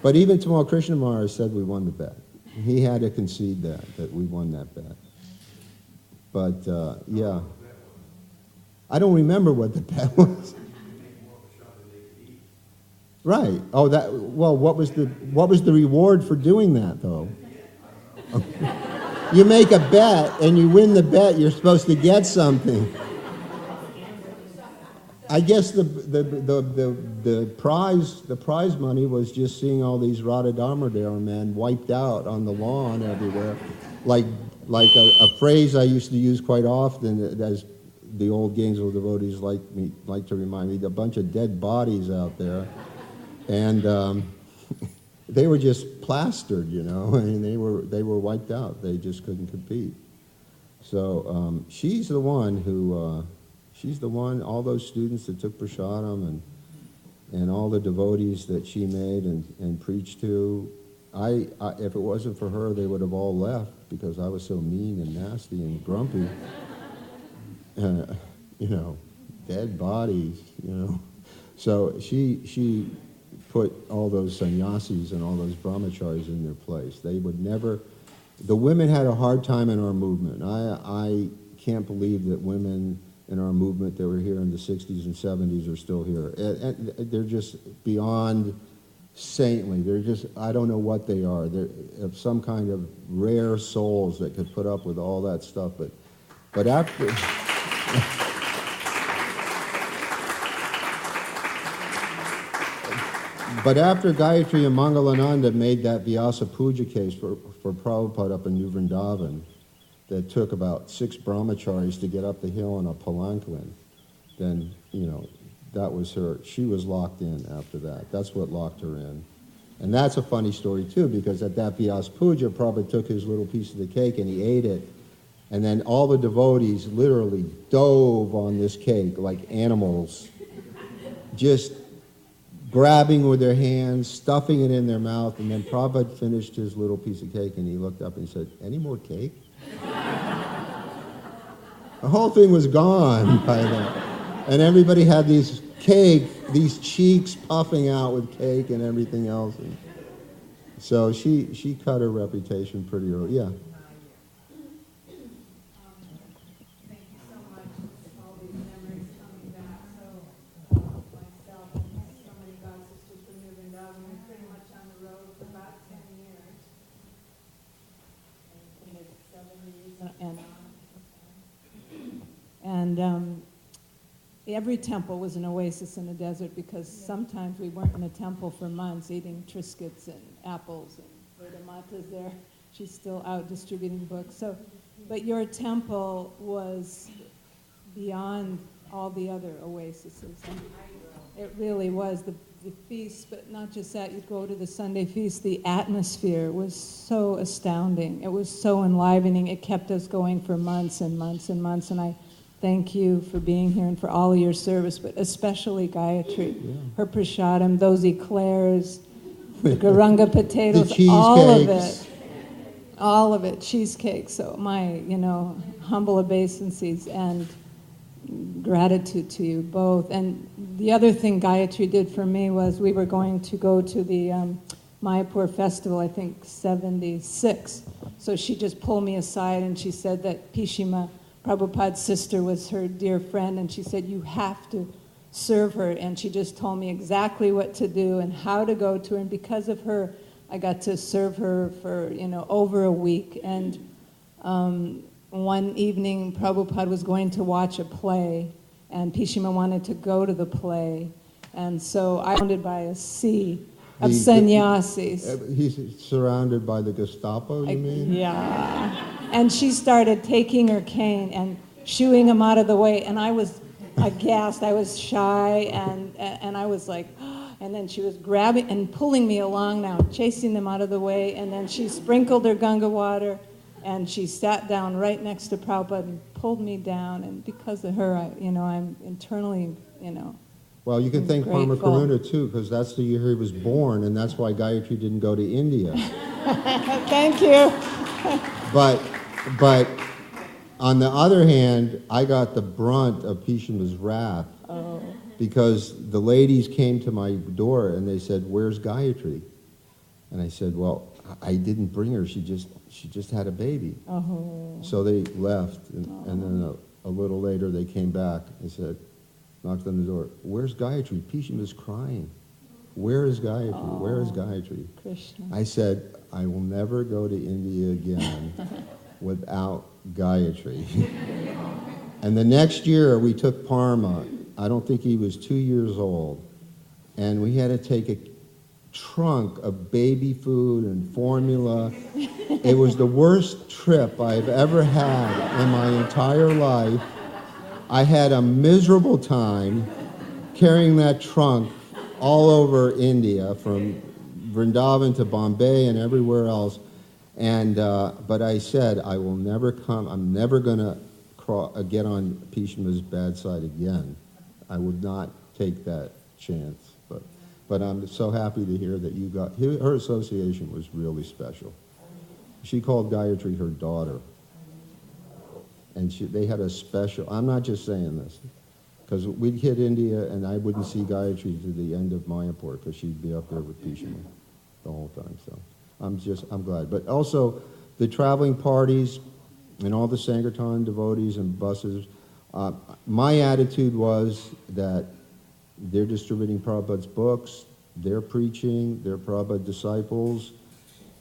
But even Tamal Krishna Maharaj said we won the bet. He had to concede that we won that bet. But, yeah. I don't remember what the bet was. Right. Oh, what was the reward for doing that, though? You make a bet, and you win the bet, you're supposed to get something. I guess the prize money was just seeing all these Radha Damodar men wiped out on the lawn everywhere, like a phrase I used to use quite often, as the old Gainesville devotees like to remind me, a bunch of dead bodies out there, and they were just plastered, I mean, they were wiped out. They just couldn't compete. So she's the one who. She's the one, all those students that took prasadam and all the devotees that she made and preached to, if it wasn't for her, they would have all left because I was so mean and nasty and grumpy. Dead bodies, So she put all those sannyasis and all those brahmacharis in their place. They would never, the women had a hard time in our movement. I can't believe that women in our movement that were here in the 60s and 70s are still here. And they're just beyond saintly. They're just, I don't know what they are. They're of some kind of rare souls that could put up with all that stuff. But after... But after Gayatri and Mangalananda made that Vyasa Puja case for Prabhupada up in New Vrindavan, that took about 6 brahmacharis to get up the hill in a palanquin, then, that was her. She was locked in after that. That's what locked her in. And that's a funny story, too, because at that Vyas Puja, Prabhupada took his little piece of the cake and he ate it. And then all the devotees literally dove on this cake like animals, just grabbing with their hands, stuffing it in their mouth. And then Prabhupada finished his little piece of cake and he looked up and he said, "Any more cake?" The whole thing was gone by then. And everybody had these cheeks puffing out with cake and everything else. And so she cut her reputation pretty early. Yeah. Thank you so much. All these memories coming back. So myself and so many God sisters from New Vrindavan, we're pretty much on the road for about 10 years. And it's 7 years. And every temple was an oasis in the desert because sometimes we weren't in a temple for months eating Triscuits and apples. And Buddha Mata's there. She's still out distributing books. So, but your temple was beyond all the other oases. And it really was. The feast, but not just that. You'd go to the Sunday feast. The atmosphere was so astounding. It was so enlivening. It kept us going for months and months and months. And I thank you for being here and for all of your service, but especially Gayatri. Yeah. Her prasadam, those eclairs, the garanga potatoes, all of it, cheesecake. So my, humble obeisances and gratitude to you both. And the other thing Gayatri did for me was we were going to go to the Mayapur festival, I think 76. So she just pulled me aside and she said that Pishima, Prabhupada's sister, was her dear friend, and she said, you have to serve her. And she just told me exactly what to do and how to go to her. And because of her, I got to serve her for, over a week. And one evening, Prabhupada was going to watch a play, and Pishima wanted to go to the play. And so I was surrounded by a sea of sannyasis. He's surrounded by the Gestapo, you mean? Yeah. And she started taking her cane and shooing him out of the way, and I was aghast. I was shy, and I was like, and then she was grabbing and pulling me along now, chasing them out of the way, and then she sprinkled her Ganga water, and she sat down right next to Prabhupada and pulled me down, and because of her, I'm internally, Well, you can thank Parma Karuna, too, because that's the year he was born, and that's why Gayatri didn't go to India. Thank you. But on the other hand, I got the brunt of Pishima's wrath because the ladies came to my door and they said, "Where's Gayatri?" And I said, "Well, I didn't bring her. She just had a baby." So they left, and then a little later they came back and said, knocked on the door, "Where's Gayatri? Pishima's crying. Where is Gayatri? Where is Gayatri?" Krishna. I said, "I will never go to India again without Gayatri." And the next year we took Parma. I don't think he was 2 years old. And we had to take a trunk of baby food and formula. It was the worst trip I've ever had in my entire life. I had a miserable time carrying that trunk all over India, from Vrindavan to Bombay and everywhere else. And but I said, I will never come. I'm never going to get on Pishima's bad side again. I would not take that chance. But I'm so happy to hear that you got. Her association was really special. She called Gayatri her daughter. And they had a special, I'm not just saying this, because we'd hit India and I wouldn't see Gayatri to the end of Mayapur because she'd be up there with Pishima the whole time. So I'm glad. But also the traveling parties and all the Sankirtan devotees and buses, my attitude was that they're distributing Prabhupada's books, they're preaching, they're Prabhupada disciples,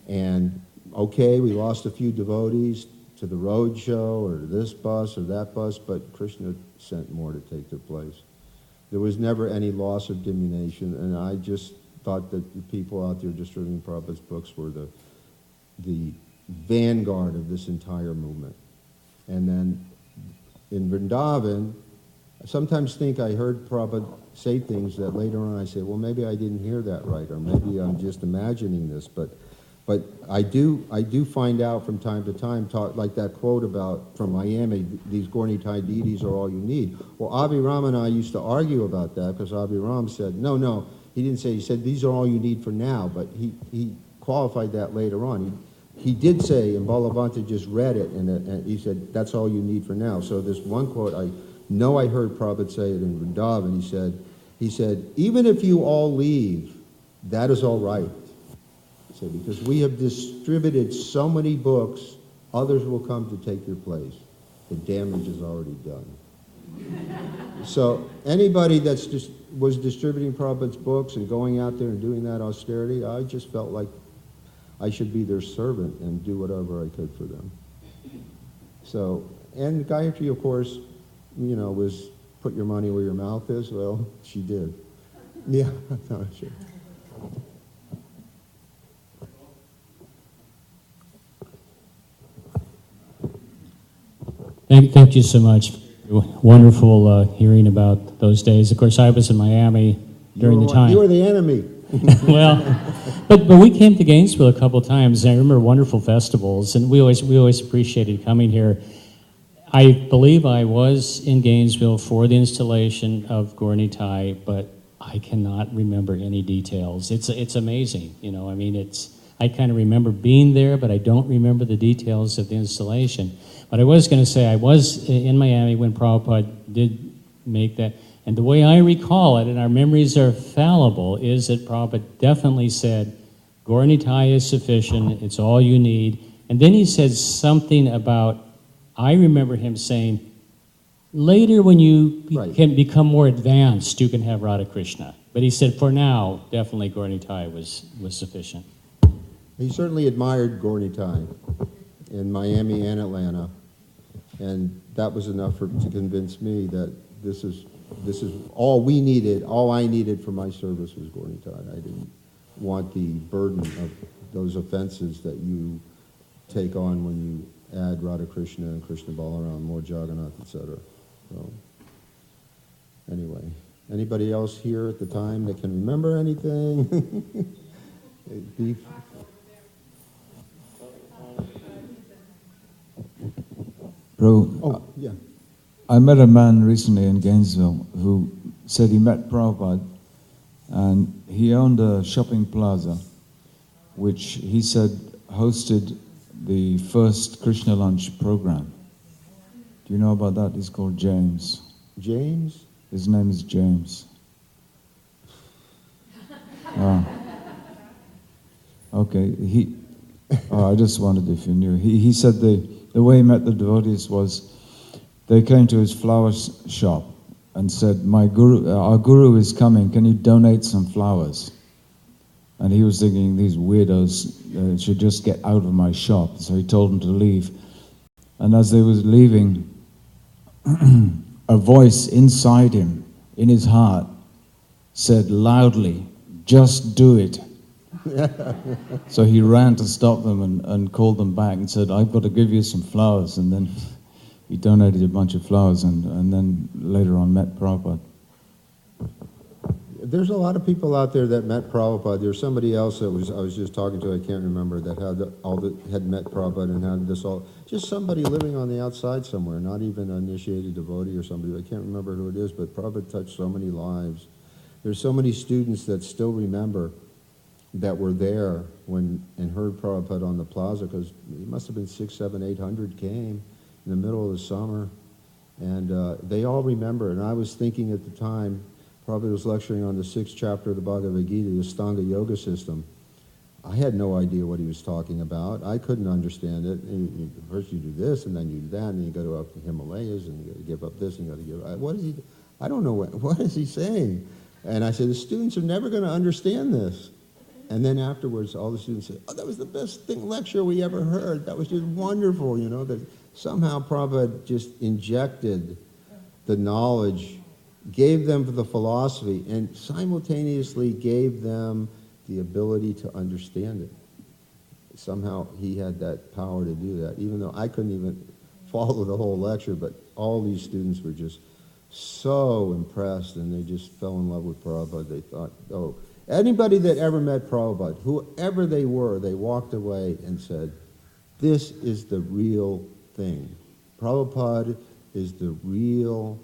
and okay, we lost a few devotees to the road show or this bus or that bus, but Krishna sent more to take their place. There was never any loss of diminution, and I just thought that the people out there distributing Prabhupada's books were the vanguard of this entire movement. And then in Vrindavan, I sometimes think I heard Prabhupada say things that later on I say, well, maybe I didn't hear that right, or maybe I'm just imagining this, but I do find out from time to time, like that quote about from Miami, these Gaura-Nitai deities are all you need. Well, Abhiram and I used to argue about that because Abhiram said, no, he didn't say, he said these are all you need for now, but he qualified that later on. He did say, and Balavanta just read it, and he said, that's all you need for now. So this one quote, I know I heard Prabhupada say it in Vrindavan, he said, even if you all leave, that is all right. He said, because we have distributed so many books, others will come to take your place. The damage is already done. So anybody that's just was distributing Prabhupada's books and going out there and doing that austerity, I just felt like I should be their servant and do whatever I could for them. So, and Gayatri, of course, was put your money where your mouth is. Well, she did. Yeah, no, sure. Thank you so much. Wonderful hearing about those days. Of course, I was in Miami during the time. You were the enemy. Well, but we came to Gainesville a couple times, and I remember wonderful festivals, and we always appreciated coming here. I believe I was in Gainesville for the installation of Gaura-Nitai, but I cannot remember any details. It's amazing, I mean, I kind of remember being there, but I don't remember the details of the installation. But I was going to say, I was in Miami when Prabhupada did make that. And the way I recall it, and our memories are fallible, is that Prabhupada definitely said, Gaura-Nitai is sufficient, it's all you need. And then he said something about, I remember him saying, later when you can become more advanced, you can have Radha Krishna. But he said, for now, definitely Gaura-Nitai was sufficient. He certainly admired Gaura-Nitai in Miami and Atlanta. And that was enough to convince me that this is all we needed, all I needed for my service was Gaura-Nitai. I didn't want the burden of those offenses that you take on when you add Radha Krishna and Krishna Balaram, more Jagannath, etc. So, anyway, anybody else here at the time that can remember anything? Bro, yeah. I met a man recently in Gainesville who said he met Prabhupada and he owned a shopping plaza which he said hosted the first Krishna lunch program. Do you know about that? He's called James. James? His name is James. Okay, I just wondered if you knew. He said the way he met the devotees was they came to his flower shop and said, our guru is coming, can you donate some flowers? And he was thinking, these weirdos should just get out of my shop. So he told them to leave. And as they was leaving, a voice inside him, in his heart, said loudly, just do it. So he ran to stop them and called them back and said, I've got to give you some flowers. And then he donated a bunch of flowers and then later on met Prabhupada. There's a lot of people out there that met Prabhupada. There's somebody else that I was just talking to, I can't remember, that had met Prabhupada and had this all, just somebody living on the outside somewhere, not even an initiated devotee or somebody. I can't remember who it is, but Prabhupada touched so many lives. There's so many students that still remember that were there and heard Prabhupada on the plaza, because it must have been 600, 700, 800 came in the middle of the summer, and they all remember. And I was thinking at the time, Prabhupada was lecturing on the 6th chapter of the Bhagavad Gita, the Ashtanga Yoga system. I had no idea what he was talking about. I couldn't understand it. First you do this, and then you do that, and then you go up to the Himalayas, and you got to give up this, and you got to give up. What is he? I don't know what is he saying. And I said, the students are never going to understand this. And then afterwards, all the students said, oh, that was the best lecture we ever heard. That was just wonderful, that somehow Prabhupada just injected the knowledge, gave them the philosophy, and simultaneously gave them the ability to understand it. Somehow he had that power to do that, even though I couldn't even follow the whole lecture, but all these students were just so impressed, and they just fell in love with Prabhupada. They thought, oh, anybody that ever met Prabhupada, whoever they were, they walked away and said, this is the real thing. Prabhupada is the real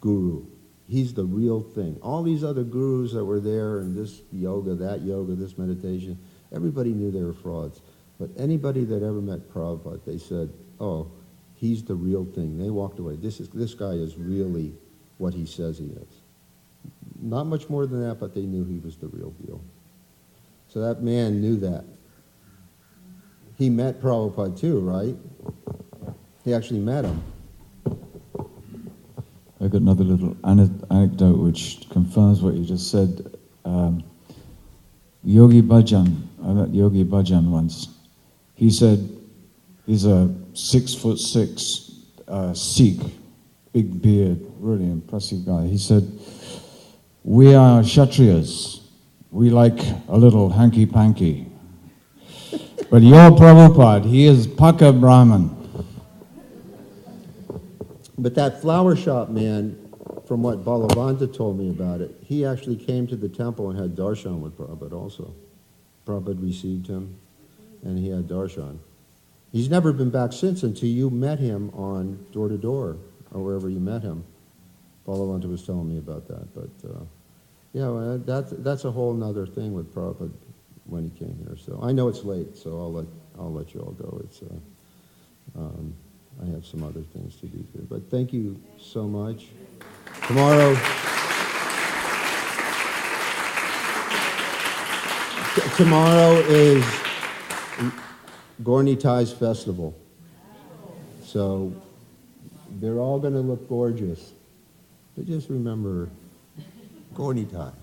guru. He's the real thing. All these other gurus that were there, and this yoga, this meditation, everybody knew they were frauds. But anybody that ever met Prabhupada, they said, oh, he's the real thing. They walked away. This guy is really what he says he is. Not much more than that, but they knew he was the real deal. So that man knew that. He met Prabhupada too, right? He actually met him. I got another little anecdote which confirms what you just said. Yogi Bhajan, I met Yogi Bhajan once. He said, he's a 6'6" Sikh, big beard, really impressive guy. He said, we are Kshatriyas. We like a little hanky-panky. But your Prabhupada, he is Paka Brahman. But that flower shop man, from what Balavanta told me about it, he actually came to the temple and had darshan with Prabhupada also. Prabhupada received him, and he had darshan. He's never been back since until you met him on Door to Door, or wherever you met him. Balavanta was telling me about that. But yeah, well, that's a whole other thing with Prabhupada when he came here. So I know it's late, so I'll let you all go. It's I have some other things to do too. But thank you so much. Tomorrow is Gaura-Nitai's festival. So they're all going to look gorgeous. But just remember, Gaura-Nitai.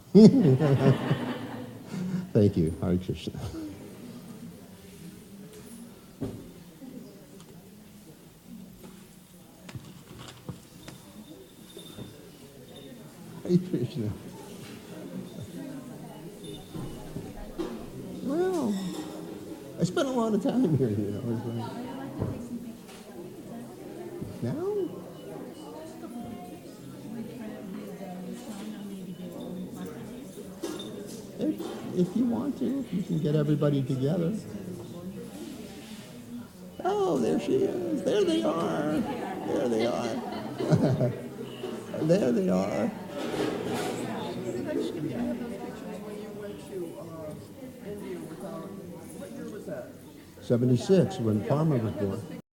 Thank you. Hare Krishna. Hare Krishna. Well, I spent a lot of time here, you know. It's like, now? If you want to, you can get everybody together. Oh, there she is. There they are. There they are. There they are. 76, when Parma was born.